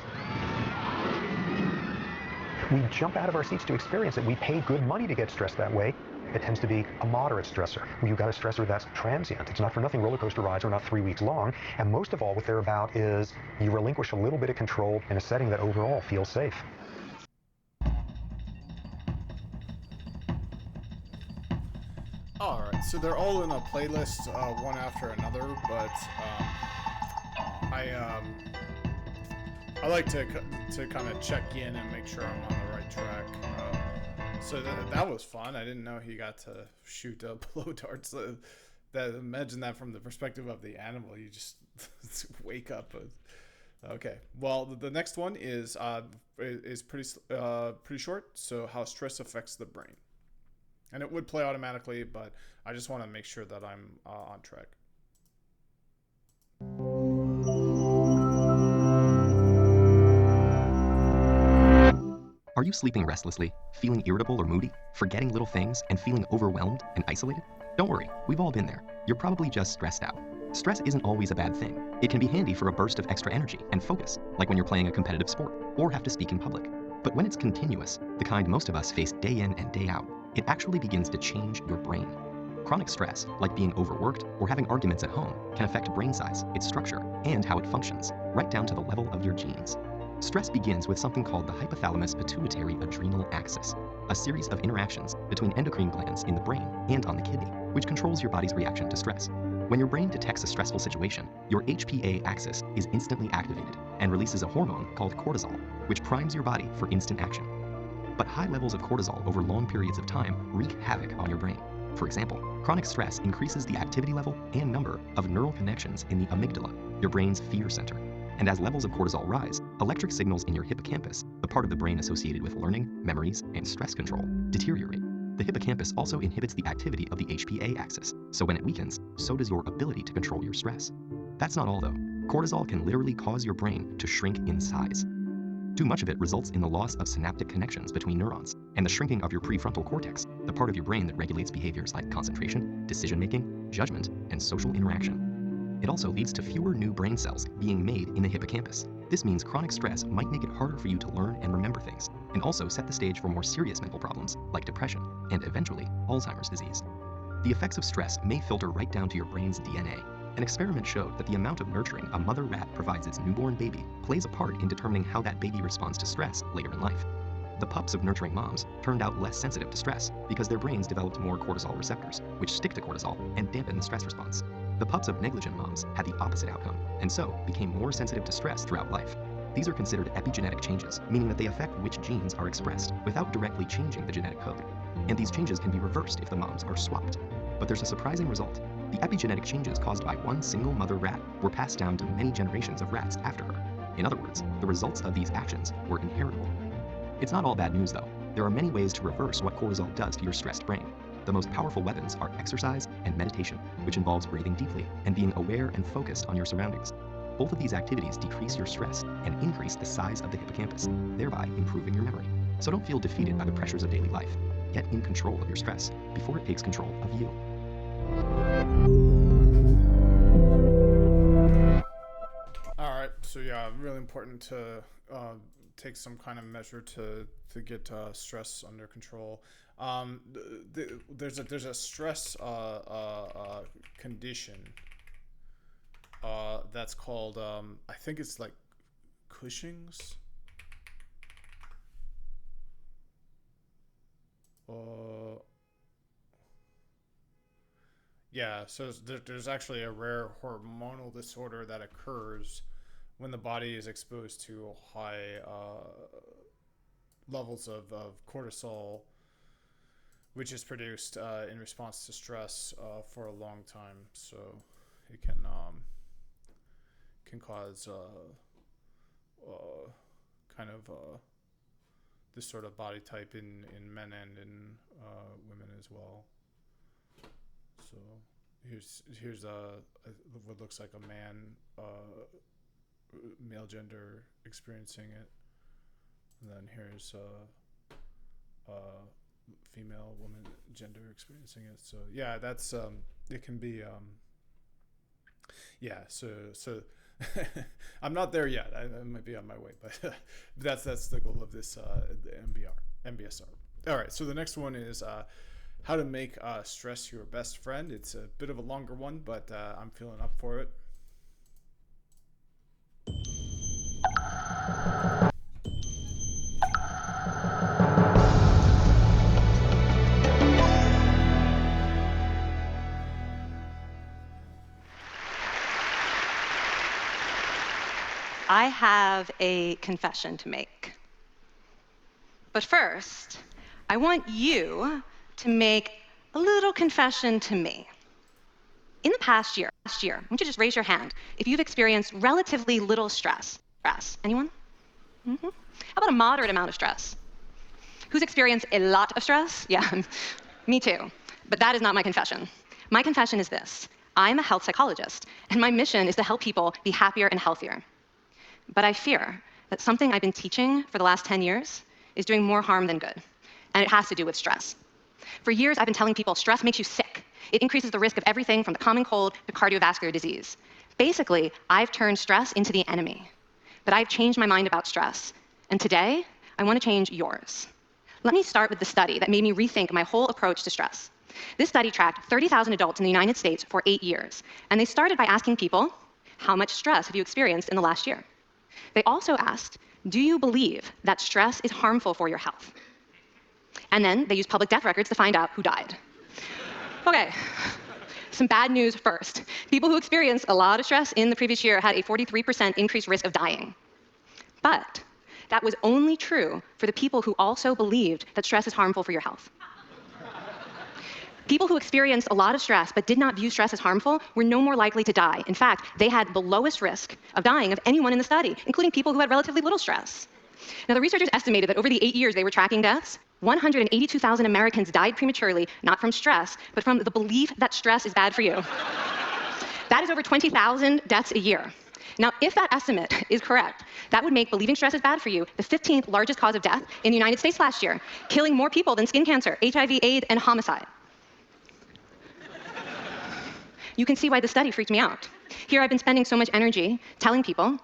We jump out of our seats to experience it. We pay good money to get stressed that way. It tends to be a moderate stressor. You've got a stressor that's transient. It's not for nothing roller coaster rides are not 3 weeks long. And most of all, what they're about is you relinquish a little bit of control in a setting that overall feels safe. Alright, so they're all in a playlist, one after another, but I like to kind of check in and make sure I'm on the right track. So that was fun. I didn't know he got to shoot blow darts. Imagine that from the perspective of the animal. You just wake up Okay. Well, the next one is pretty short. So how stress affects the brain, and it would play automatically, but I just want to make sure that I'm on track. Are you sleeping restlessly, feeling irritable or moody, forgetting little things, and feeling overwhelmed and isolated? Don't worry, we've all been there. You're probably just stressed out. Stress isn't always a bad thing. It can be handy for a burst of extra energy and focus, like when you're playing a competitive sport or have to speak in public. But when it's continuous, the kind most of us face day in and day out, it actually begins to change your brain. Chronic stress, like being overworked or having arguments at home, can affect brain size, its structure, and how it functions, right down to the level of your genes. Stress begins with something called the hypothalamus pituitary adrenal axis, a series of interactions between endocrine glands in the brain and on the kidney, which controls your body's reaction to stress. When your brain detects a stressful situation, your HPA axis is instantly activated and releases a hormone called cortisol, which primes your body for instant action. But high levels of cortisol over long periods of time wreak havoc on your brain. For example, chronic stress increases the activity level and number of neural connections in the amygdala, your brain's fear center. And as levels of cortisol rise, electric signals in your hippocampus, the part of the brain associated with learning, memories, and stress control, deteriorate. The hippocampus also inhibits the activity of the HPA axis, so when it weakens, so does your ability to control your stress. That's not all though. Cortisol can literally cause your brain to shrink in size. Too much of it results in the loss of synaptic connections between neurons and the shrinking of your prefrontal cortex, the part of your brain that regulates behaviors like concentration, decision-making, judgment, and social interaction. It also leads to fewer new brain cells being made in the hippocampus. This means chronic stress might make it harder for you to learn and remember things, and also set the stage for more serious mental problems like depression and eventually Alzheimer's disease. The effects of stress may filter right down to your brain's DNA. An experiment showed that the amount of nurturing a mother rat provides its newborn baby plays a part in determining how that baby responds to stress later in life. The pups of nurturing moms turned out less sensitive to stress because their brains developed more cortisol receptors, which stick to cortisol and dampen the stress response. The pups of negligent moms had the opposite outcome, and so became more sensitive to stress throughout life. These are considered epigenetic changes, meaning that they affect which genes are expressed without directly changing the genetic code. And these changes can be reversed if the moms are swapped. But there's a surprising result. The epigenetic changes caused by one single mother rat were passed down to many generations of rats after her. In other words, the results of these actions were inheritable. It's not all bad news though. There are many ways to reverse what cortisol does to your stressed brain. The most powerful weapons are exercise and meditation, which involves breathing deeply and being aware and focused on your surroundings. Both of these activities decrease your stress and increase the size of the hippocampus, thereby improving your memory. So don't feel defeated by the pressures of daily life. Get in control of your stress before it takes control of you. All right. So yeah, really important to take some kind of measure to get stress under control. There's a stress condition that's called I think it's like Cushing's. Yeah, so there's actually a rare hormonal disorder that occurs when the body is exposed to high levels of cortisol, which is produced in response to stress for a long time. So it can cause kind of this sort of body type in men and in women as well. So here's what looks like a man, male gender experiencing it, and then here's female woman gender experiencing it. So yeah, that's it can be yeah. So I'm not there yet. I might be on my way, but that's the goal of this the Mbsr. All right. So the next one is how to make stress your best friend. It's a bit of a longer one, but I'm feeling up for it. I have a confession to make. But first, I want you to make a little confession to me. In the past year, I want you to just raise your hand if you've experienced relatively little stress stress? Anyone? How about a moderate amount of stress? Who's experienced a lot of stress? Yeah, me too. But that is not my confession. My confession is this. I'm a health psychologist, and my mission is to help people be happier and healthier. But I fear that something I've been teaching for the last 10 years is doing more harm than good, and it has to do with stress. For years, I've been telling people stress makes you sick. It increases the risk of everything from the common cold to cardiovascular disease. Basically, I've turned stress into the enemy. But I've changed my mind about stress, and today, I want to change yours. Let me start with the study that made me rethink my whole approach to stress. This study tracked 30,000 adults in the United States for 8 years, and they started by asking people, how much stress have you experienced in the last year? They also asked, do you believe that stress is harmful for your health? And then they used public death records to find out who died. Okay, some bad news first. People who experienced a lot of stress in the previous year had a 43% increased risk of dying. But that was only true for the people who also believed that stress is harmful for your health. People who experienced a lot of stress but did not view stress as harmful were no more likely to die. In fact, they had the lowest risk of dying of anyone in the study, including people who had relatively little stress. Now, the researchers estimated that over the 8 years they were tracking deaths, 182,000 Americans died prematurely, not from stress, but from the belief that stress is bad for you. That is over 20,000 deaths a year. Now, if that estimate is correct, that would make believing stress is bad for you the 15th largest cause of death in the United States last year, killing more people than skin cancer, HIV, AIDS, and homicide. You can see why the study freaked me out. Here I've been spending so much energy telling people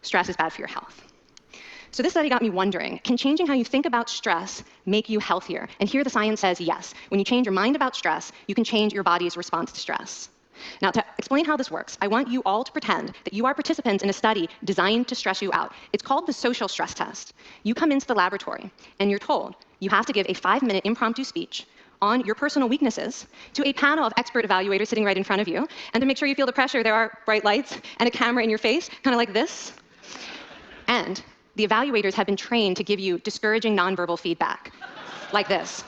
stress is bad for your health. So this study got me wondering, can changing how you think about stress make you healthier? And here the science says yes. When you change your mind about stress, you can change your body's response to stress. Now, to explain how this works, I want you all to pretend that you are participants in a study designed to stress you out. It's called the social stress test. You come into the laboratory, and you're told you have to give a 5-minute impromptu speech on your personal weaknesses to a panel of expert evaluators sitting right in front of you. And to make sure you feel the pressure, there are bright lights and a camera in your face, kind of like this. And the evaluators have been trained to give you discouraging nonverbal feedback, like this.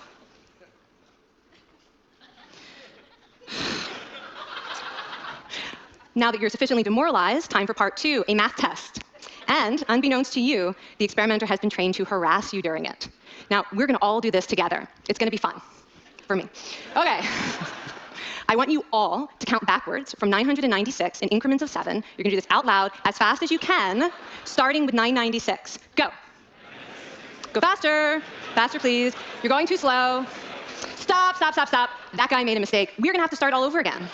Now that you're sufficiently demoralized, time for part 2, a math test. And unbeknownst to you, the experimenter has been trained to harass you during it. Now, we're going to all do this together. It's going to be fun. For me. Okay. I want you all to count backwards from 996 in increments of 7. You're going to do this out loud as fast as you can, starting with 996. Go. Go faster. Faster, please. You're going too slow. Stop, stop, stop, stop. That guy made a mistake. We're going to have to start all over again.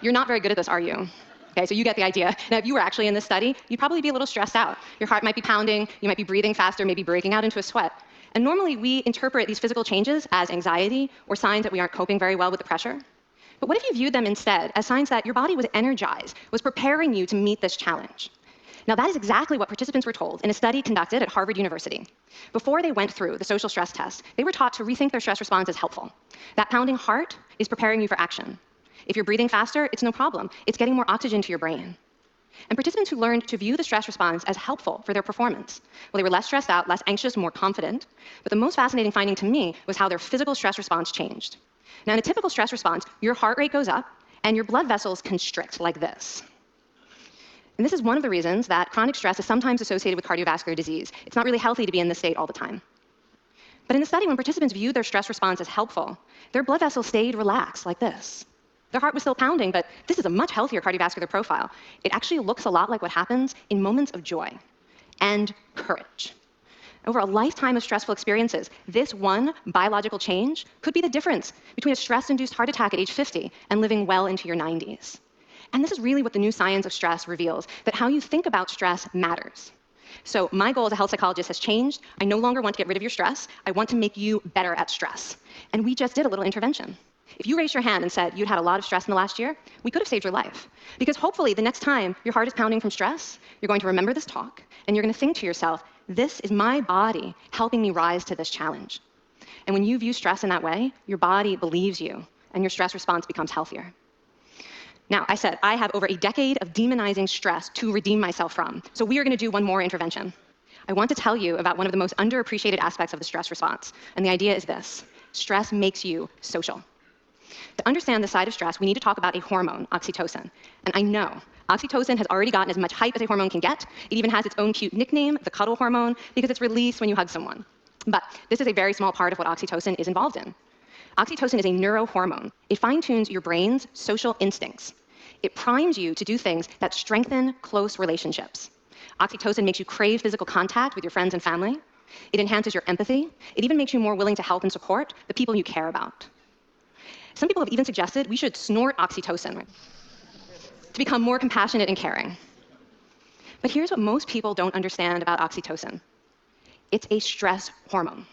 You're not very good at this, are you? Okay, so you get the idea. Now, if you were actually in this study, you'd probably be a little stressed out. Your heart might be pounding. You might be breathing faster, maybe breaking out into a sweat. And normally, we interpret these physical changes as anxiety or signs that we aren't coping very well with the pressure. But what if you viewed them instead as signs that your body was energized, was preparing you to meet this challenge? Now, that is exactly what participants were told in a study conducted at Harvard University. Before they went through the social stress test, they were taught to rethink their stress response as helpful. That pounding heart is preparing you for action. If you're breathing faster, it's no problem. It's getting more oxygen to your brain. And participants who learned to view the stress response as helpful for their performance, well, they were less stressed out, less anxious, more confident. But the most fascinating finding to me was how their physical stress response changed. Now, in a typical stress response, your heart rate goes up and your blood vessels constrict like this. And this is one of the reasons that chronic stress is sometimes associated with cardiovascular disease. It's not really healthy to be in this state all the time. But in the study, when participants viewed their stress response as helpful, their blood vessels stayed relaxed like this. Their heart was still pounding, but this is a much healthier cardiovascular profile. It actually looks a lot like what happens in moments of joy and courage. Over a lifetime of stressful experiences, this one biological change could be the difference between a stress-induced heart attack at age 50 and living well into your 90s. And this is really what the new science of stress reveals, that how you think about stress matters. So my goal as a health psychologist has changed. I no longer want to get rid of your stress. I want to make you better at stress. And we just did a little intervention. If you raised your hand and said you'd had a lot of stress in the last year, we could have saved your life. Because hopefully the next time your heart is pounding from stress, you're going to remember this talk, and you're going to think to yourself, this is my body helping me rise to this challenge. And when you view stress in that way, your body believes you, and your stress response becomes healthier. Now, I said I have over a decade of demonizing stress to redeem myself from, so we are going to do one more intervention. I want to tell you about one of the most underappreciated aspects of the stress response, and the idea is this: stress makes you social. To understand the side of stress, we need to talk about a hormone, oxytocin. And I know, oxytocin has already gotten as much hype as a hormone can get. It even has its own cute nickname, the cuddle hormone, because it's released when you hug someone. But this is a very small part of what oxytocin is involved in. Oxytocin is a neurohormone. It fine-tunes your brain's social instincts. It primes you to do things that strengthen close relationships. Oxytocin makes you crave physical contact with your friends and family. It enhances your empathy. It even makes you more willing to help and support the people you care about. Some people have even suggested we should snort oxytocin to become more compassionate and caring. But here's what most people don't understand about oxytocin. It's a stress hormone.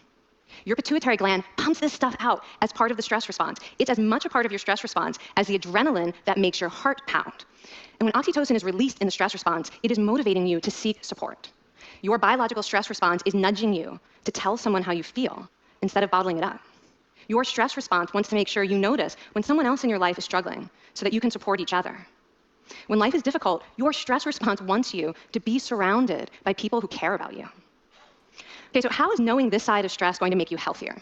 Your pituitary gland pumps this stuff out as part of the stress response. It's as much a part of your stress response as the adrenaline that makes your heart pound. And when oxytocin is released in the stress response, it is motivating you to seek support. Your biological stress response is nudging you to tell someone how you feel instead of bottling it up. Your stress response wants to make sure you notice when someone else in your life is struggling so that you can support each other. When life is difficult, your stress response wants you to be surrounded by people who care about you. Okay, so how is knowing this side of stress going to make you healthier?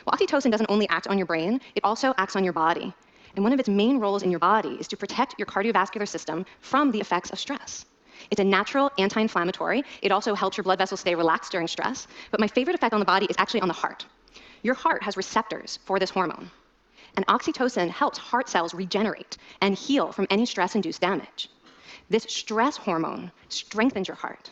Well, oxytocin doesn't only act on your brain, it also acts on your body. And one of its main roles in your body is to protect your cardiovascular system from the effects of stress. It's a natural anti-inflammatory. It also helps your blood vessels stay relaxed during stress. But my favorite effect on the body is actually on the heart. Your heart has receptors for this hormone. And oxytocin helps heart cells regenerate and heal from any stress-induced damage. This stress hormone strengthens your heart.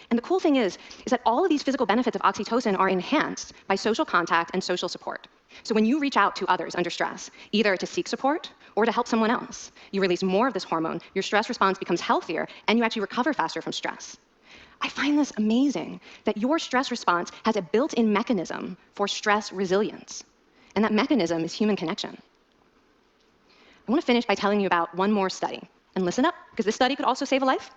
And the cool thing is that all of these physical benefits of oxytocin are enhanced by social contact and social support. So when you reach out to others under stress, either to seek support or to help someone else, you release more of this hormone, your stress response becomes healthier, and you actually recover faster from stress. I find this amazing that your stress response has a built-in mechanism for stress resilience. And that mechanism is human connection. I want to finish by telling you about one more study. And listen up, because this study could also save a life.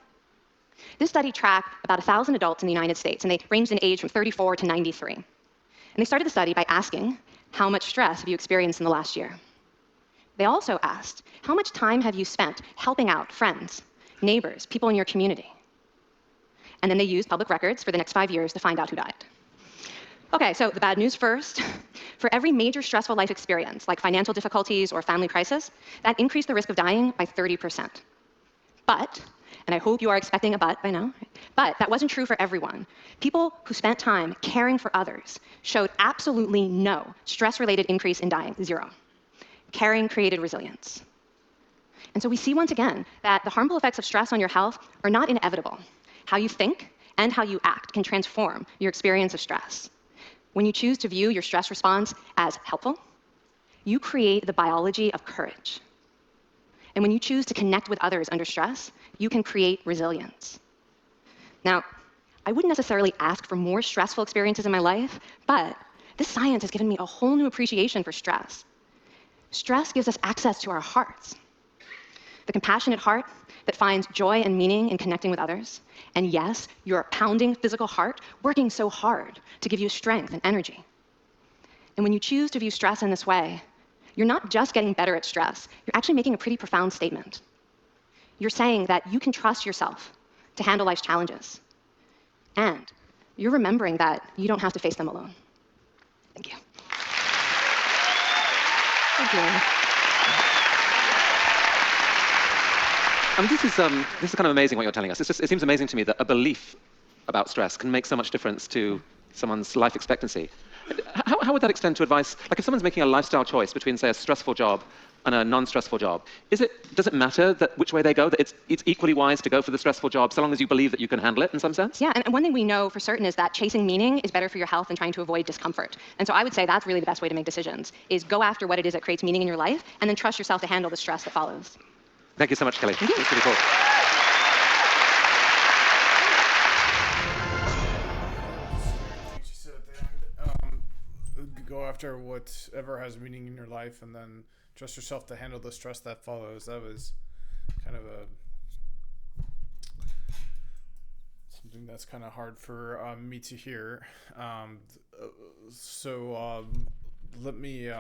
This study tracked about 1,000 adults in the United States, and they ranged in age from 34 to 93. And they started the study by asking, how much stress have you experienced in the last year? They also asked, how much time have you spent helping out friends, neighbors, people in your community? And then they used public records for the next 5 years to find out who died. Okay, so the bad news first. For every major stressful life experience, like financial difficulties or family crisis, that increased the risk of dying by 30%. But, and I hope you are expecting a but by now, but that wasn't true for everyone. People who spent time caring for others showed absolutely no stress-related increase in dying, 0. Caring created resilience. And so we see once again that the harmful effects of stress on your health are not inevitable. How you think and how you act can transform your experience of stress. When you choose to view your stress response as helpful, you create the biology of courage. And when you choose to connect with others under stress, you can create resilience. Now, I wouldn't necessarily ask for more stressful experiences in my life, but this science has given me a whole new appreciation for stress. Stress gives us access to our hearts. The compassionate heart that finds joy and meaning in connecting with others. And yes, your pounding physical heart working so hard to give you strength and energy. And when you choose to view stress in this way, you're not just getting better at stress, you're actually making a pretty profound statement. You're saying that you can trust yourself to handle life's challenges. And you're remembering that you don't have to face them alone. Thank you. Thank you. I mean, this is kind of amazing what you're telling us. It seems amazing to me that a belief about stress can make so much difference to someone's life expectancy. How would that extend to advice? Like if someone's making a lifestyle choice between, say, a stressful job and a non-stressful job, does it matter that which way they go, that it's equally wise to go for the stressful job so long as you believe that you can handle it in some sense? Yeah, and one thing we know for certain is that chasing meaning is better for your health than trying to avoid discomfort. And so I would say that's really the best way to make decisions, is go after what it is that creates meaning in your life, and then trust yourself to handle the stress that follows. Thank you so much, Kelly. Thank you. That's pretty cool. She said at the end, go after whatever has meaning in your life, and then trust yourself to handle the stress that follows. That was kind of something that's kind of hard for me to hear. So let me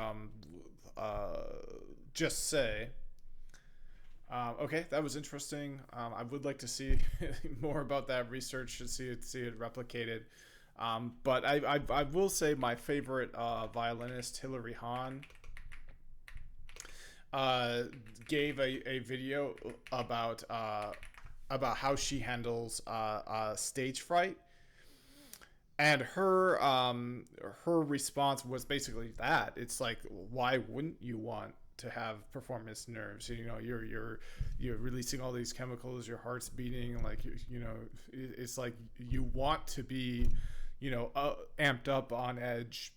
just say. Okay, that was interesting. I would like to see more about that research to see it replicated. But I will say my favorite violinist, Hilary Hahn. uh, gave a video about how she handles stage fright, and her response was basically that it's like, why wouldn't you want to have performance nerves? You know, you're releasing all these chemicals, your heart's beating, like you know, it's like you want to be, you know, amped up on edge,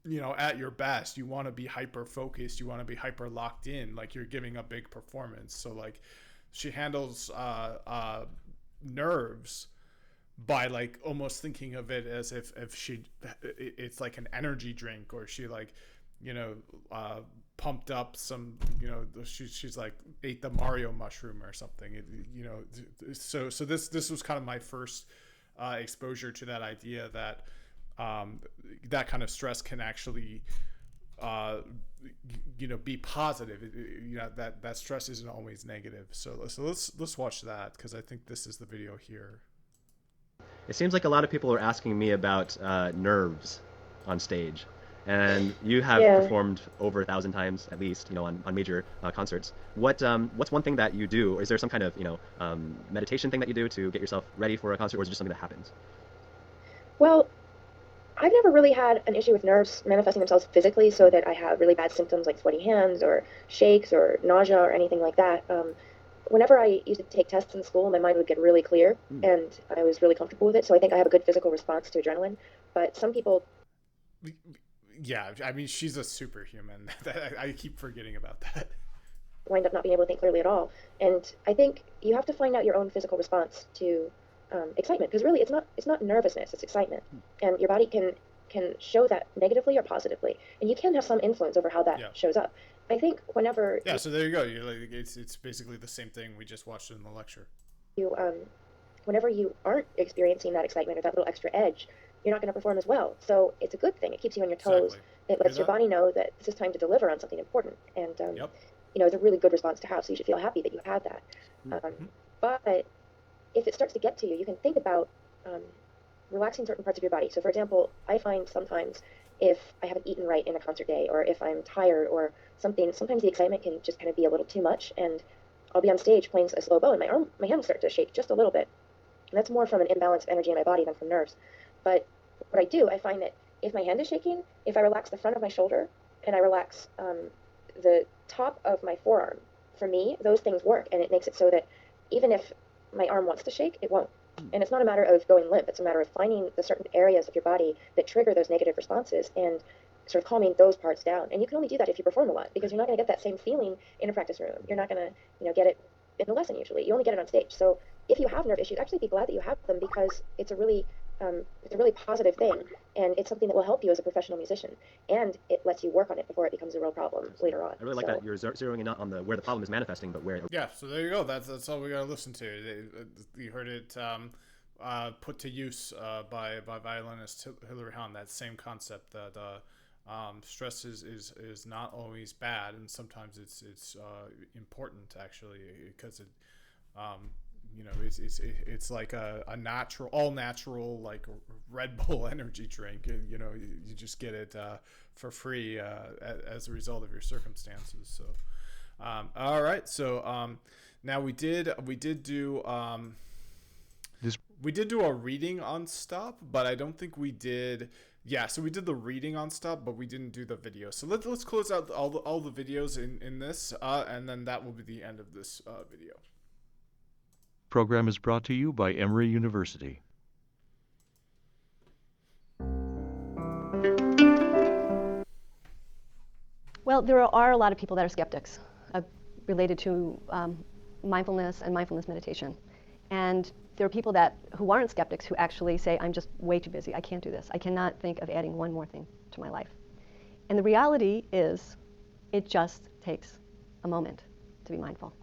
you know, at your best. You want to be hyper focused, you want to be hyper locked in, like you're giving a big performance. So like she handles nerves by like almost thinking of it as if she, it's like an energy drink, or she like, you know, pumped up some, you know, she's like ate the Mario mushroom or something, you know. So this was kind of my first exposure to that idea that that kind of stress can actually you know, be positive. You know, that stress isn't always negative. So let's watch that, because I think this is the video here. It seems like a lot of people are asking me about nerves on stage, and you have performed over 1,000 times at least, you know, on major concerts. What's one thing that you do? Is there some kind of, you know, meditation thing that you do to get yourself ready for a concert, or is it just something that happens? Well, I've never really had an issue with nerves manifesting themselves physically so that I have really bad symptoms like sweaty hands or shakes or nausea or anything like that. Whenever I used to take tests in school, my mind would get really clear, and I was really comfortable with it. So I think I have a good physical response to adrenaline. But some people, yeah, I mean, she's a superhuman. I keep forgetting about that. wind up not being able to think clearly at all. And I think you have to find out your own physical response to excitement, because really it's not nervousness, it's excitement, and your body can show that negatively or positively, and you can have some influence over how that shows up. I think whenever so there you go. You're like, it's basically the same thing we just watched in the lecture. You whenever you aren't experiencing that excitement or that little extra edge, you're not going to perform as well. So it's a good thing. It keeps you on your toes. Exactly. It lets your body know that this is time to deliver on something important, and you know, it's a really good response to have. So you should feel happy that you had that. But if it starts to get to you, you can think about relaxing certain parts of your body. So, for example, I find sometimes if I haven't eaten right in a concert day, or if I'm tired or something, sometimes the excitement can just kind of be a little too much, and I'll be on stage playing a slow bow, and my hand will start to shake just a little bit. And that's more from an imbalance of energy in my body than from nerves. But what I do, I find that if my hand is shaking, if I relax the front of my shoulder and I relax the top of my forearm, for me, those things work, and it makes it so that even if my arm wants to shake, it won't. And it's not a matter of going limp. It's a matter of finding the certain areas of your body that trigger those negative responses and sort of calming those parts down. And you can only do that if you perform a lot, because you're not going to get that same feeling in a practice room. You're not going to, you know, get it in a lesson usually. You only get it on stage. So if you have nerve issues, actually be glad that you have them, because it's a really positive thing, and it's something that will help you as a professional musician, and it lets you work on it before it becomes a real problem later on. I really like that you're zeroing in not on the where the problem is manifesting, but where. Yeah, so there you go. That's all we gotta listen to. You heard it put to use by violinist Hilary Hahn. That same concept that stress is not always bad, and sometimes it's important actually, because it you know, it's like a natural, all natural, like Red Bull energy drink. You know, you just get it for free as a result of your circumstances. So, all right. So now we did do we did do a reading on Stop, but I don't think we did. Yeah, so we did the reading on Stop, but we didn't do the video. So let's close out all the videos in this, and then that will be the end of this video. Program is brought to you by Emory University. Well, there are a lot of people that are skeptics related to mindfulness and mindfulness meditation. And there are people who aren't skeptics who actually say, I'm just way too busy. I can't do this. I cannot think of adding one more thing to my life. And the reality is, it just takes a moment to be mindful.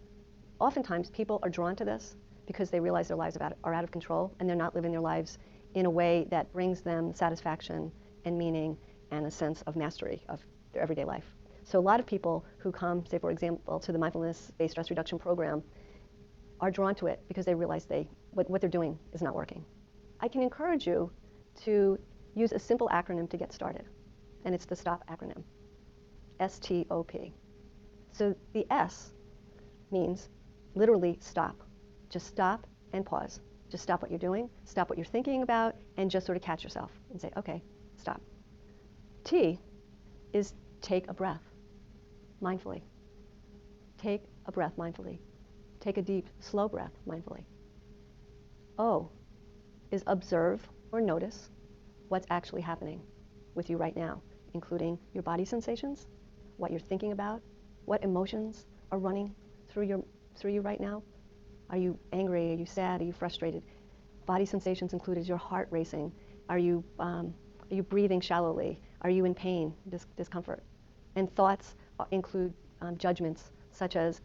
Oftentimes, people are drawn to this because they realize their lives are out of control, and they're not living their lives in a way that brings them satisfaction and meaning and a sense of mastery of their everyday life. So a lot of people who come, say for example, to the mindfulness-based stress reduction program are drawn to it because they realize what they're doing is not working. I can encourage you to use a simple acronym to get started, and it's the STOP acronym, S-T-O-P. So the S means literally stop. Just stop and pause. Just stop what you're doing, stop what you're thinking about, and just sort of catch yourself and say, okay, stop. T is take a breath mindfully. Take a breath mindfully. Take a deep, slow breath mindfully. O is observe or notice what's actually happening with you right now, including your body sensations, what you're thinking about, what emotions are running through you right now. Are you angry? Are you sad? Are you frustrated? Body sensations include, is your heart racing? Are you breathing shallowly? Are you in pain, discomfort? And thoughts include judgments such as,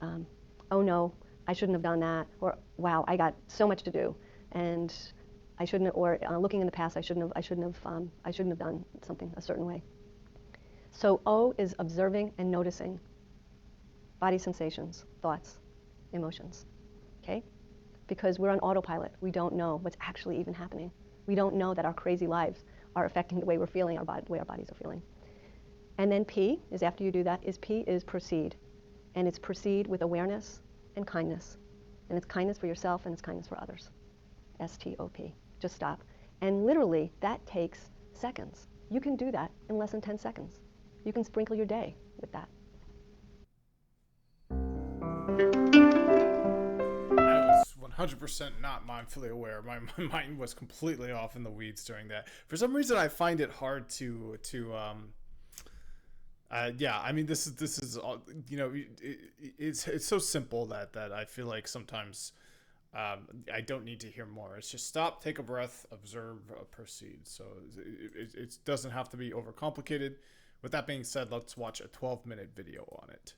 oh no, I shouldn't have done that, or wow, I got so much to do, and I shouldn't, or looking in the past, I shouldn't have done something a certain way. So O is observing and noticing body sensations, thoughts, emotions, okay? Because we're on autopilot. We don't know what's actually even happening. We don't know that our crazy lives are affecting the way we're feeling, the way our bodies are feeling. And then P is, after you do that, P is proceed. And it's proceed with awareness and kindness. And it's kindness for yourself and it's kindness for others. S-T-O-P, just stop. And literally, that takes seconds. You can do that in less than 10 seconds. You can sprinkle your day with that. I was 100% not mindfully aware. My mind was completely off in the weeds during that. For some reason, I find it hard to yeah, I mean, this is you know, it's so simple that I feel like sometimes I don't need to hear more. It's just stop, take a breath, observe, proceed. So it doesn't have to be overcomplicated. With that being said, let's watch a 12-minute video on it.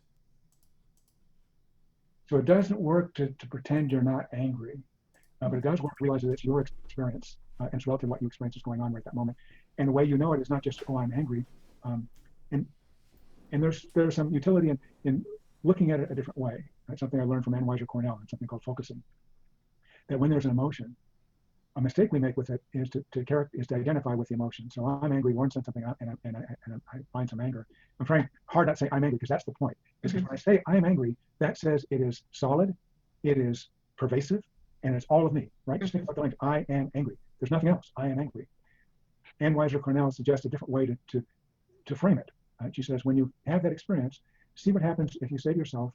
So it doesn't work to pretend you're not angry, but it does work to realize that it's your experience, and it's relative to what you experience is going on right at that moment. And the way you know it is not just, oh, I'm angry. And there's some utility in looking at it a different way. That's something I learned from Ann Weiser Cornell and something called focusing. That when there's an emotion, a mistake we make with it is to identify with the emotion. So I'm angry, Lauren said something, and I find some anger. I'm trying hard not to say I'm angry because that's the point. Because when I say I'm angry, that says it is solid, it is pervasive, and it's all of me, right? Just think about the language, I am angry. There's nothing else, I am angry. Ann Weiser Cornell suggests a different way to frame it. She says, when you have that experience, see what happens if you say to yourself,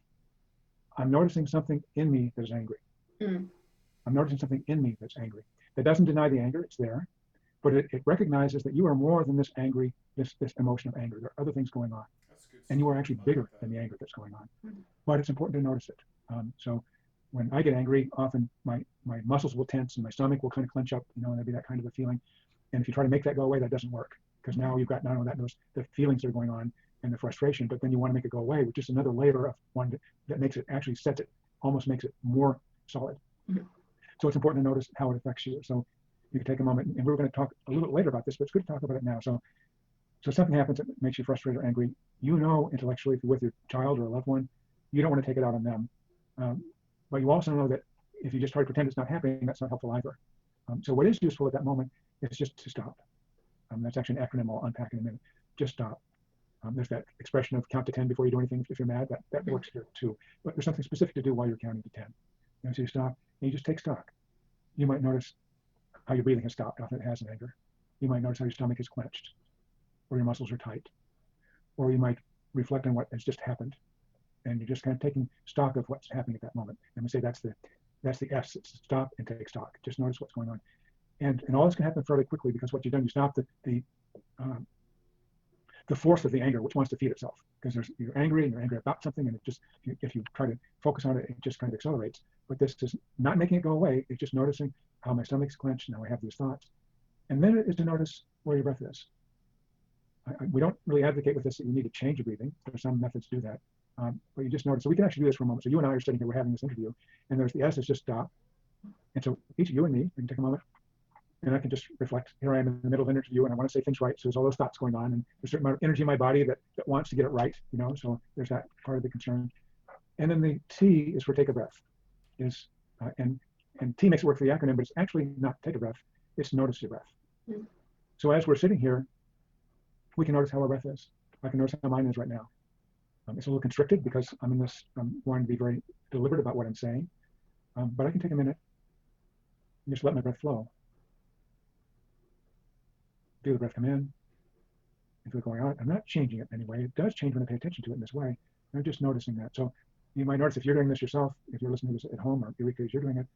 I'm noticing something in me that is angry. I'm noticing something in me that's angry. That doesn't deny the anger, it's there, but it recognizes that you are more than this emotion of anger. There are other things going on. And you are actually bigger than the anger that's going on. But it's important to notice it. So when I get angry, often my muscles will tense and my stomach will kind of clench up, and there'll be that kind of a feeling. And if you try to make that go away, that doesn't work. Because now you've got not only the feelings that are going on and the frustration, but then you want to make it go away, which is another layer of one that makes it, actually sets it, almost makes it more solid. So it's important to notice how it affects you. So you can take a moment, and we're going to talk a little bit later about this, but it's good to talk about it now. So something happens that makes you frustrated or angry. Intellectually, if you're with your child or a loved one, you don't want to take it out on them. But you also know that if you just try to pretend it's not happening, that's not helpful either. So what is useful at that moment is just to stop. That's actually an acronym I'll unpack in a minute. Just stop. There's that expression of count to 10 before you do anything if you're mad. That works here too. But there's something specific to do while you're counting to 10. So you stop and you just take stock. You might notice how your breathing has stopped. Often it has in anger. You might notice how your stomach is clenched, or your muscles are tight, or you might reflect on what has just happened, and you're just kind of taking stock of what's happening at that moment. And we say that's the S. It's stop and take stock. Just notice what's going on. And all this can happen fairly quickly because what you've done, you stop the force of the anger, which wants to feed itself. Because you're angry and you're angry about something, and it just, if you try to focus on it, it just kind of accelerates. But this is not making it go away. It's just noticing how my stomach's clenched. Now I have these thoughts. And then it is to notice where your breath is. We don't really advocate with this that you need to change your breathing. There are some methods to do that. But you just notice. So we can actually do this for a moment. So you and I are sitting here, we're having this interview, and there's the S is just stop. And so each of you and me, we can take a moment, and I can just reflect. Here I am in the middle of an interview, and I want to say things right. So there's all those thoughts going on, and there's a certain amount of energy in my body that wants to get it right, so there's that part of the concern. And then the T is for take a breath. And T makes it work for the acronym, but it's actually not take a breath, it's notice your breath. So as we're sitting here, we can notice how our breath is. I can notice how mine is right now. It's a little constricted because I'm wanting to be very deliberate about what I'm saying. But I can take a minute and just let my breath flow. Feel the breath come in and feel it going out. I'm not changing it in any way. It does change when I pay attention to it in this way. I'm just noticing that. So you might notice if you're doing this yourself, if you're listening to this at home or Eureka, as you're doing it,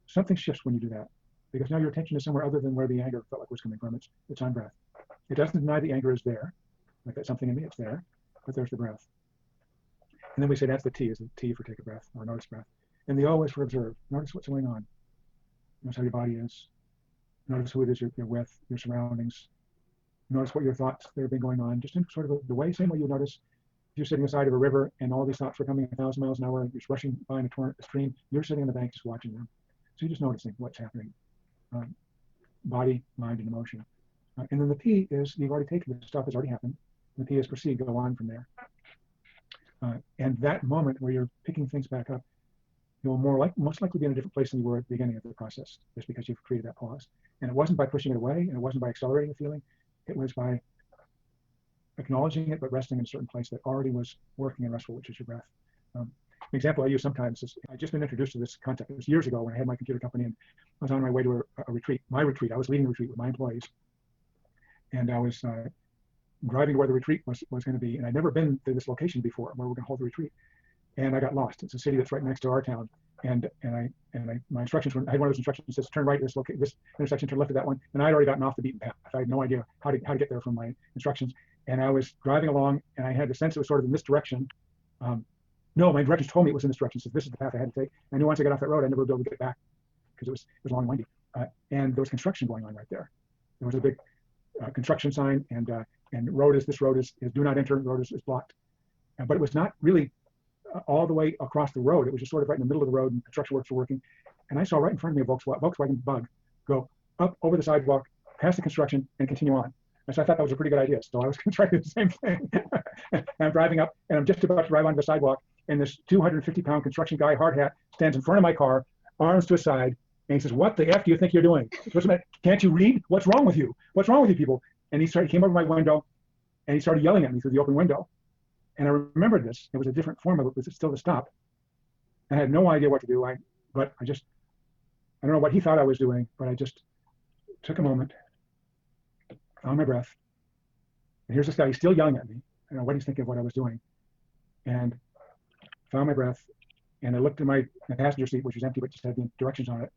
something shifts when you do that. Because now your attention is somewhere other than where the anger felt like was coming from. It's on breath. It doesn't deny the anger is there. Like that's something in me, it's there. But there's the breath. And then we say that's the T, is the T for take a breath or notice breath. And the O is for observe. Notice what's going on. Notice how your body is. Notice who it is you're with, your surroundings. Notice what your thoughts that have been going on. Just in sort of the way, same way you notice if you're sitting beside of a river and all these thoughts are coming 1,000 miles an hour, you're just rushing by in a stream, you're sitting on the bank just watching them. So you're just noticing what's happening. Body, mind, and emotion. And then the P is you've already taken the stuff has already happened. The P is proceed, go on from there. And that moment where you're picking things back up, you'll most likely be in a different place than you were at the beginning of the process, just because you've created that pause. And it wasn't by pushing it away, and it wasn't by accelerating the feeling. It was by acknowledging it, but resting in a certain place that already was working and restful, which is your breath. An example I use sometimes is I've just been introduced to this concept. It was years ago when I had my computer company, and I was on my way to a retreat. My retreat. I was leading a retreat with my employees, and I was driving to where the retreat was going to be. And I'd never been to this location before where we're going to hold the retreat. And I got lost. It's a city that's right next to our town. And my instructions were, I had one of those instructions that says turn right at this intersection, turn left at that one. And I'd already gotten off the beaten path. I had no idea how to get there from my instructions. And I was driving along, and I had the sense it was sort of in this direction. No, my directions told me it was in this direction. So this is the path I had to take. I knew once I got off that road, I'd never be able to get back because it was long and windy. And there was construction going on right there. There was a big construction sign, and this road is do not enter. The road is blocked. But it was not really all the way across the road. It was just sort of right in the middle of the road, and construction works were working. And I saw right in front of me a Volkswagen Bug go up over the sidewalk, past the construction, and continue on. And so I thought that was a pretty good idea. So I was going to try to do the same thing. And I'm driving up, and I'm just about to drive onto the sidewalk, and this 250-pound construction guy, hard hat, stands in front of my car, arms to his side, and he says, "What the F do you think you're doing? Can't you read? What's wrong with you? What's wrong with you people?" And he came over my window, and he started yelling at me through the open window. And I remembered this. It was a different form of it, but it's still to stop. And I had no idea what to do. I don't know what he thought I was doing, but I just took a moment, found my breath. And here's this guy, he's still yelling at me. I don't know what he's thinking of what I was doing. And found my breath, and I looked at my passenger seat, which was empty, but just had the directions on it.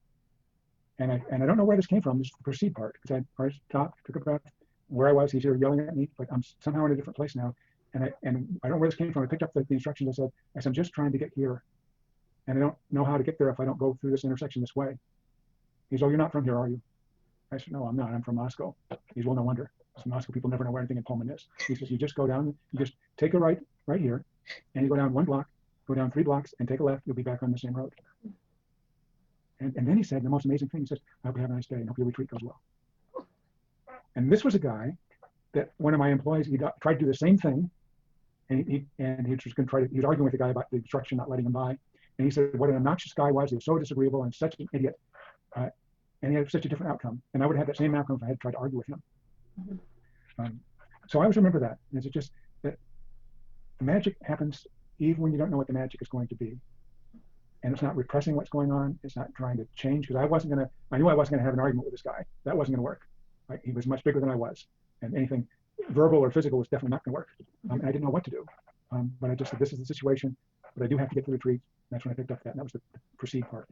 And I don't know where this came from, this is the proceed part, because I stopped, took a breath. Where I was, he's here yelling at me, but I'm somehow in a different place now. And I don't know where this came from. I picked up the instructions. I said, I'm just trying to get here. And I don't know how to get there if I don't go through this intersection this way. He said, "Oh, you're not from here, are you?" I said, "No, I'm not. I'm from Moscow." He said, "Well, no wonder. Moscow people never know where anything in Pullman is." He says, "You just go down, you just take a right here, and you go down 1 block, go down 3 blocks, and take a left. You'll be back on the same road." And then he said the most amazing thing. He says, "I hope you have a nice day and hope your retreat goes well." And this was a guy that one of my employees, he tried to do the same thing. And he was going to try to, he was arguing with the guy about the instruction not letting him by. And he said what an obnoxious guy was. He was so disagreeable and such an idiot. And he had such a different outcome. And I would have had that same outcome if I had tried to argue with him. So I always remember that. And it's just that the magic happens even when you don't know what the magic is going to be. And it's not repressing what's going on. It's not trying to change. Because I knew I wasn't going to have an argument with this guy. That wasn't going to work. Right? He was much bigger than I was. And anything verbal or physical was definitely not going to work. And I didn't know what to do. But I just said, this is the situation, but I do have to get to the retreat. That's when I picked up that. And that was the proceed part.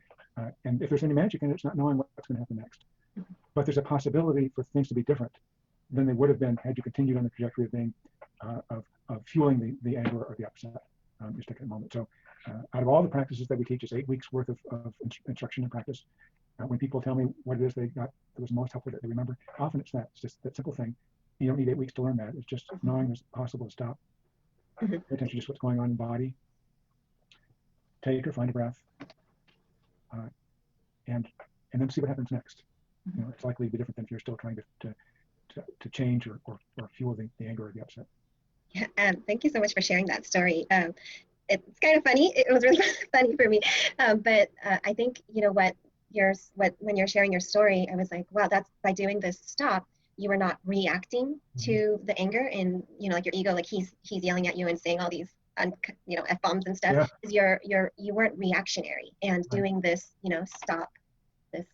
And if there's any magic in it, it's not knowing what's going to happen next. But there's a possibility for things to be different than they would have been had you continued on the trajectory of being, of fueling the anger or the upset. Just take a moment. So out of all the practices that we teach, it's 8 weeks worth of instruction and practice. When people tell me what it is they got that was most helpful that they remember, often it's that. It's just that simple thing. You don't need 8 weeks to learn that. It's just knowing it's possible to stop. Pay attention to just what's going on in the body. Take or find a breath. And then see what happens next. You know, it's likely to be different than if you're still trying to change or fuel the anger or the upset. Yeah, thank you so much for sharing that story. It's kind of funny. It was really funny for me. But I think, you know, when you're sharing your story, I was like, wow, that's by doing this stop, you are not reacting to the anger and, you know, like your ego, like he's yelling at you and saying all these F-bombs and stuff, Yeah. is you weren't reactionary, and doing this, stop, this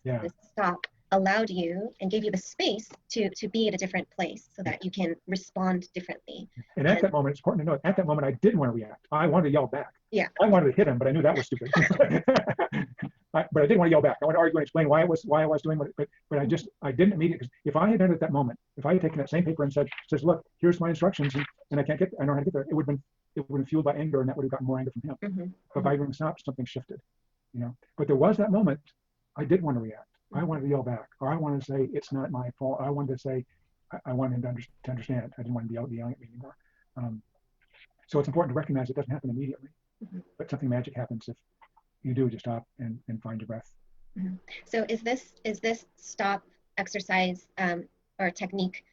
stop allowed you and gave you the space to be at a different place so that you can respond differently. And at that moment, it's important to know, at that moment, I didn't want to react. I wanted to yell back. Yeah. I wanted to hit him, but I knew that was stupid. But I didn't want to yell back. I wanted to argue and explain why I was doing what, but I didn't immediately, because if I had done it at that moment, if I had taken that same paper and says, look, here's my instructions, and I don't know how to get there, it would have been fueled by anger, and that would have gotten more anger from him. Mm-hmm. But by doing stop, something shifted, But there was that moment I did want to react. I wanted to yell back, or I wanted to say it's not my fault. I wanted to say I wanted him to understand. I didn't want him to be yelling at me anymore. So it's important to recognize it doesn't happen immediately, but something magic happens if you do just stop and find your breath. Mm-hmm. So is this stop exercise or technique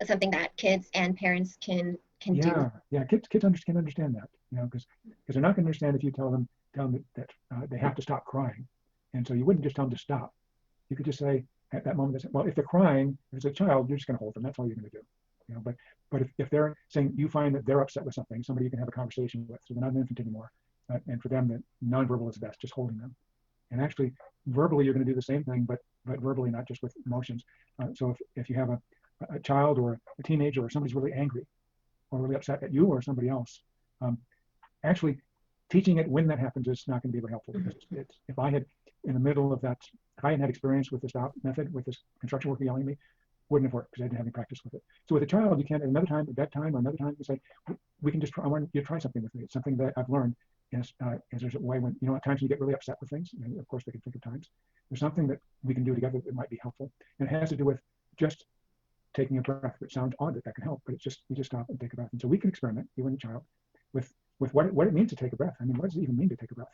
something that kids and parents can do? Yeah, kids can understand that, because they're not going to understand if you tell them that they have to stop crying, and so you wouldn't just tell them to stop. You could just say at that moment, well, if they're crying as a child, you're just going to hold them. That's all you're going to do. But if they're saying you find that they're upset with something, somebody you can have a conversation with, so they're not an infant anymore, and for them, the nonverbal is best, just holding them. And actually, verbally, you're going to do the same thing, but verbally, not just with emotions. So if you have a child or a teenager or somebody's really angry or really upset at you or somebody else, actually teaching it when that happens is not going to be very helpful, because if I had, in the middle of that, if I hadn't had experience with the stop method, with this construction worker yelling at me, wouldn't have worked, because I didn't have any practice with it. So with a child, you can at another time, at that time, or another time, you say, we can just try, I want you to try something with me. It's something that I've learned is there's a way when, at times you get really upset with things, and of course they can think of times. There's something that we can do together that might be helpful. And it has to do with just taking a breath, which sounds odd that can help, but it's just, you just stop and take a breath. And so we can experiment, you and the child, with what it means to take a breath. I mean, what does it even mean to take a breath?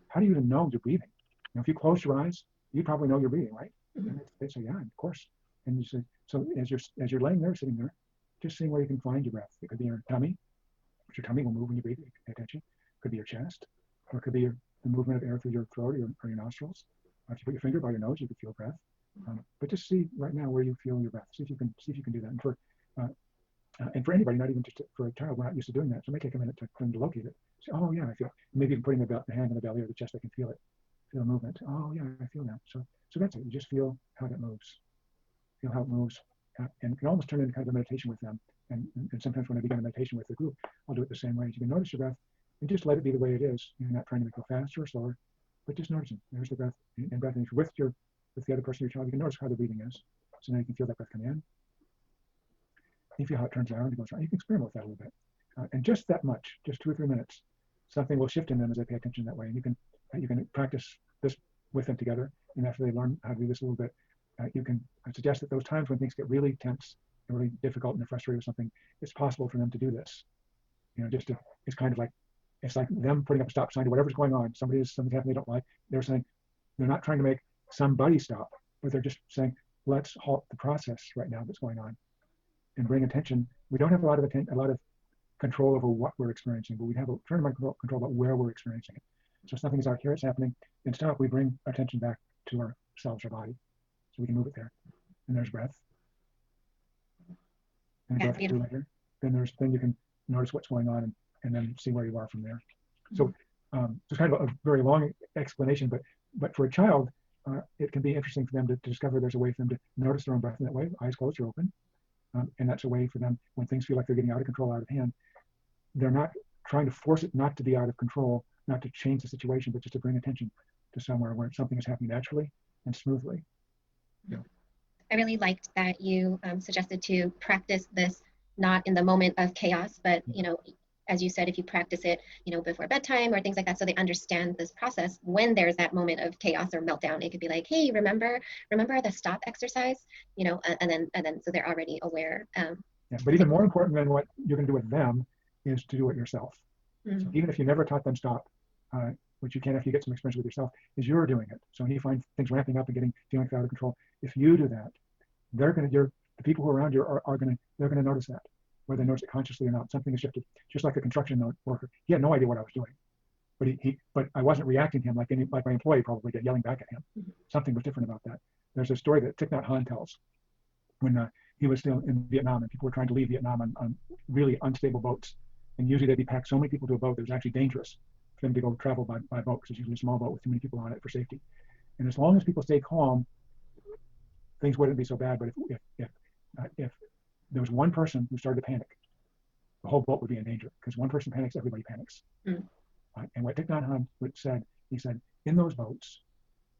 How do you even know you're breathing? If you close your eyes, you probably know you're breathing, right? And they say, yeah, of course. And you say, so as you're laying there, sitting there, just seeing where you can find your breath. It could be your tummy, which your tummy will move when you breathe. Pay attention. It could be your chest, or it could be the movement of air through your throat or your nostrils. If you put your finger by your nose, you can feel breath. But just see right now where you feel your breath. See if you can do that. And for anybody, not even just for a child, we're not used to doing that. So it may take a minute for them to locate it. Say, oh yeah, I feel. Maybe even putting the hand on the belly or the chest, I can feel it. Feel movement. Oh yeah, I feel that. So that's it. You just feel how that moves. Feel how it moves, and it can almost turn into kind of a meditation with them. And sometimes when I begin a meditation with the group, I'll do it the same way. You can notice your breath and just let it be the way it is. You're not trying to make it go faster or slower, but just noticing. There's the breath and breath. And if you're with the other person, your child, you can notice how the breathing is. So now you can feel that breath come in. You feel how it turns around, it goes around. You can experiment with that a little bit, and just that much, just 2 or 3 minutes, something will shift in them as they pay attention that way. And you can practice this with them together. And after they learn how to do this a little bit, you can suggest that those times when things get really tense and really difficult and they're frustrated with something, it's possible for them to do this. It's kind of like, it's like them putting up a stop sign to whatever's going on. Something's happening they don't like. They're saying, they're not trying to make somebody stop, but they're just saying, let's halt the process right now that's going on and bring attention. We don't have a lot of control over what we're experiencing, but we have a fair amount of control about where we're experiencing it. So if something is out here, it's happening, and stop, we bring our attention back to ourselves, our body, so we can move it there. And there's breath. And breath through here. Then you can notice what's going on and then see where you are from there. So it's kind of a very long explanation, but for a child, it can be interesting for them to discover there's a way for them to notice their own breath in that way, eyes closed or open. And that's a way for them, when things feel like they're getting out of control, out of hand, they're not trying to force it not to be out of control, not to change the situation, but just to bring attention to somewhere where something is happening naturally and smoothly. Yeah. I really liked that you suggested to practice this not in the moment of chaos, but as you said, if you practice it, before bedtime or things like that, so they understand this process. When there's that moment of chaos or meltdown, it could be like, hey, remember the stop exercise, and then so they're already aware. Yeah, but even more important than what you're going to do with them is to do it yourself. Mm-hmm. So even if you never taught them stop, which you can if you get some experience with yourself, is you're doing it. So when you find things ramping up and feeling like they're out of control, if you do that, the people who are around you they're gonna notice that, whether they notice it consciously or not. Something has shifted. Just like a construction worker, he had no idea what I was doing, but I wasn't reacting to him like my employee probably did, yelling back at him. Mm-hmm. Something was different about that. There's a story that Thich Nhat Hanh tells when he was still in Vietnam and people were trying to leave Vietnam on really unstable boats, And usually they'd be packed so many people to a boat that it was actually dangerous for them to go travel by boat, because it's usually a small boat with too many people on it for safety. And as long as people stay calm, things wouldn't be so bad. But if there was one person who started to panic, the whole boat would be in danger, because one person panics, everybody panics. And what Thich Nhat Hanh said, he said, in those boats,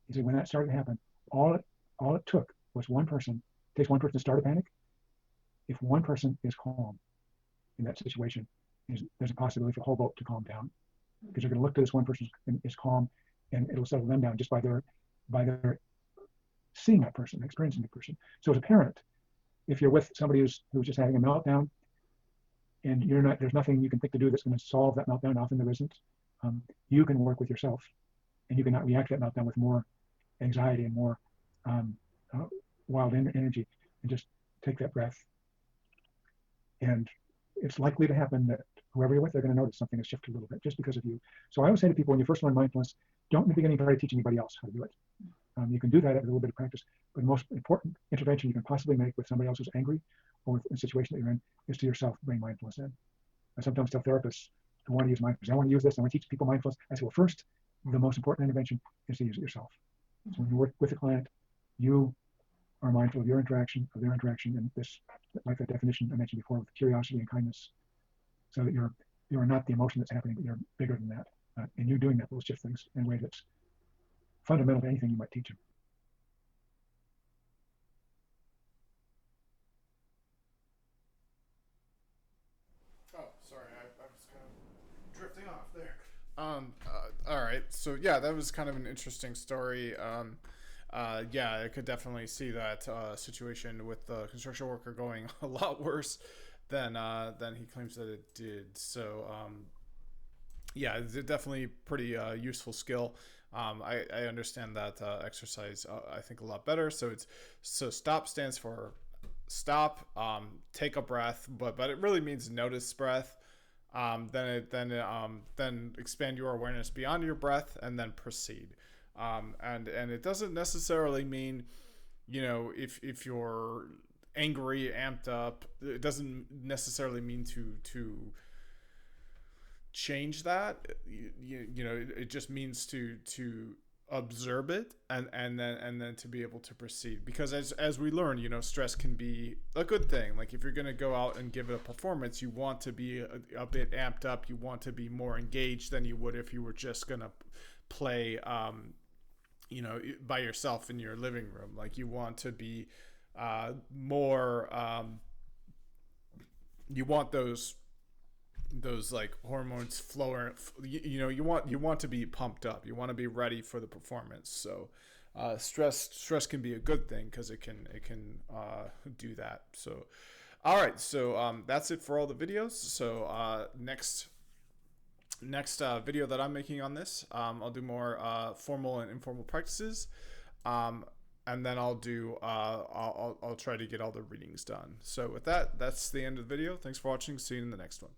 he said, when that started to happen, all it took was one person. It takes one person to start a panic. If one person is calm in that situation, there's a possibility for the whole boat to calm down, because you're going to look to this one person is calm, and it'll settle them down just by their seeing that person, experiencing the person. So as a parent, if you're with somebody who's just having a meltdown, and there's nothing you can think to do that's going to solve that meltdown, often there isn't. You can work with yourself, and you can not react to that meltdown with more anxiety and more wild energy, and just take that breath. And it's likely to happen that whoever you're with, they're going to notice something has shifted a little bit just because of you. So I always say to people, when you first learn mindfulness, don't in the beginning try to teach anybody else how to do it. You can do that with a little bit of practice, but the most important intervention you can possibly make with somebody else who's angry or with a situation that you're in is to yourself bring mindfulness in. I sometimes tell therapists who want to use mindfulness, I want to use this, I want to teach people mindfulness. I say, well, first, the most important intervention is to use it yourself. So when you work with a client, you are mindful of your interaction, of their interaction, and this, like that definition I mentioned before, with curiosity and kindness, so that you are not the emotion that's happening, but you're bigger than that. And you're doing that will shift things in a way that's fundamental to anything you might teach them. Oh, sorry, I was kind of drifting off there. All right, so yeah, that was kind of an interesting story. Yeah, I could definitely see that situation with the construction worker going a lot worse than he claims that it did. So yeah, it's definitely pretty useful skill. I understand that exercise I think a lot better. So stop stands for stop, take a breath, but it really means notice breath. Then expand your awareness beyond your breath, and then proceed. And it doesn't necessarily mean, if you're angry, amped up, it doesn't necessarily mean to change that. It just means to observe it and then to be able to proceed, because as we learn, stress can be a good thing. Like if you're going to go out and give it a performance, you want to be a bit amped up, you want to be more engaged than you would if you were just going to play by yourself in your living room. Like you want to be more you want those like hormones flowing, you want to be pumped up, you want to be ready for the performance. So stress can be a good thing, because it can do that. So all right, so that's it for all the videos. So next video that I'm making on this, I'll do more formal and informal practices, and then I'll do I'll try to get all the readings done. So with that, that's the end of the video. Thanks for watching. See you in the next one.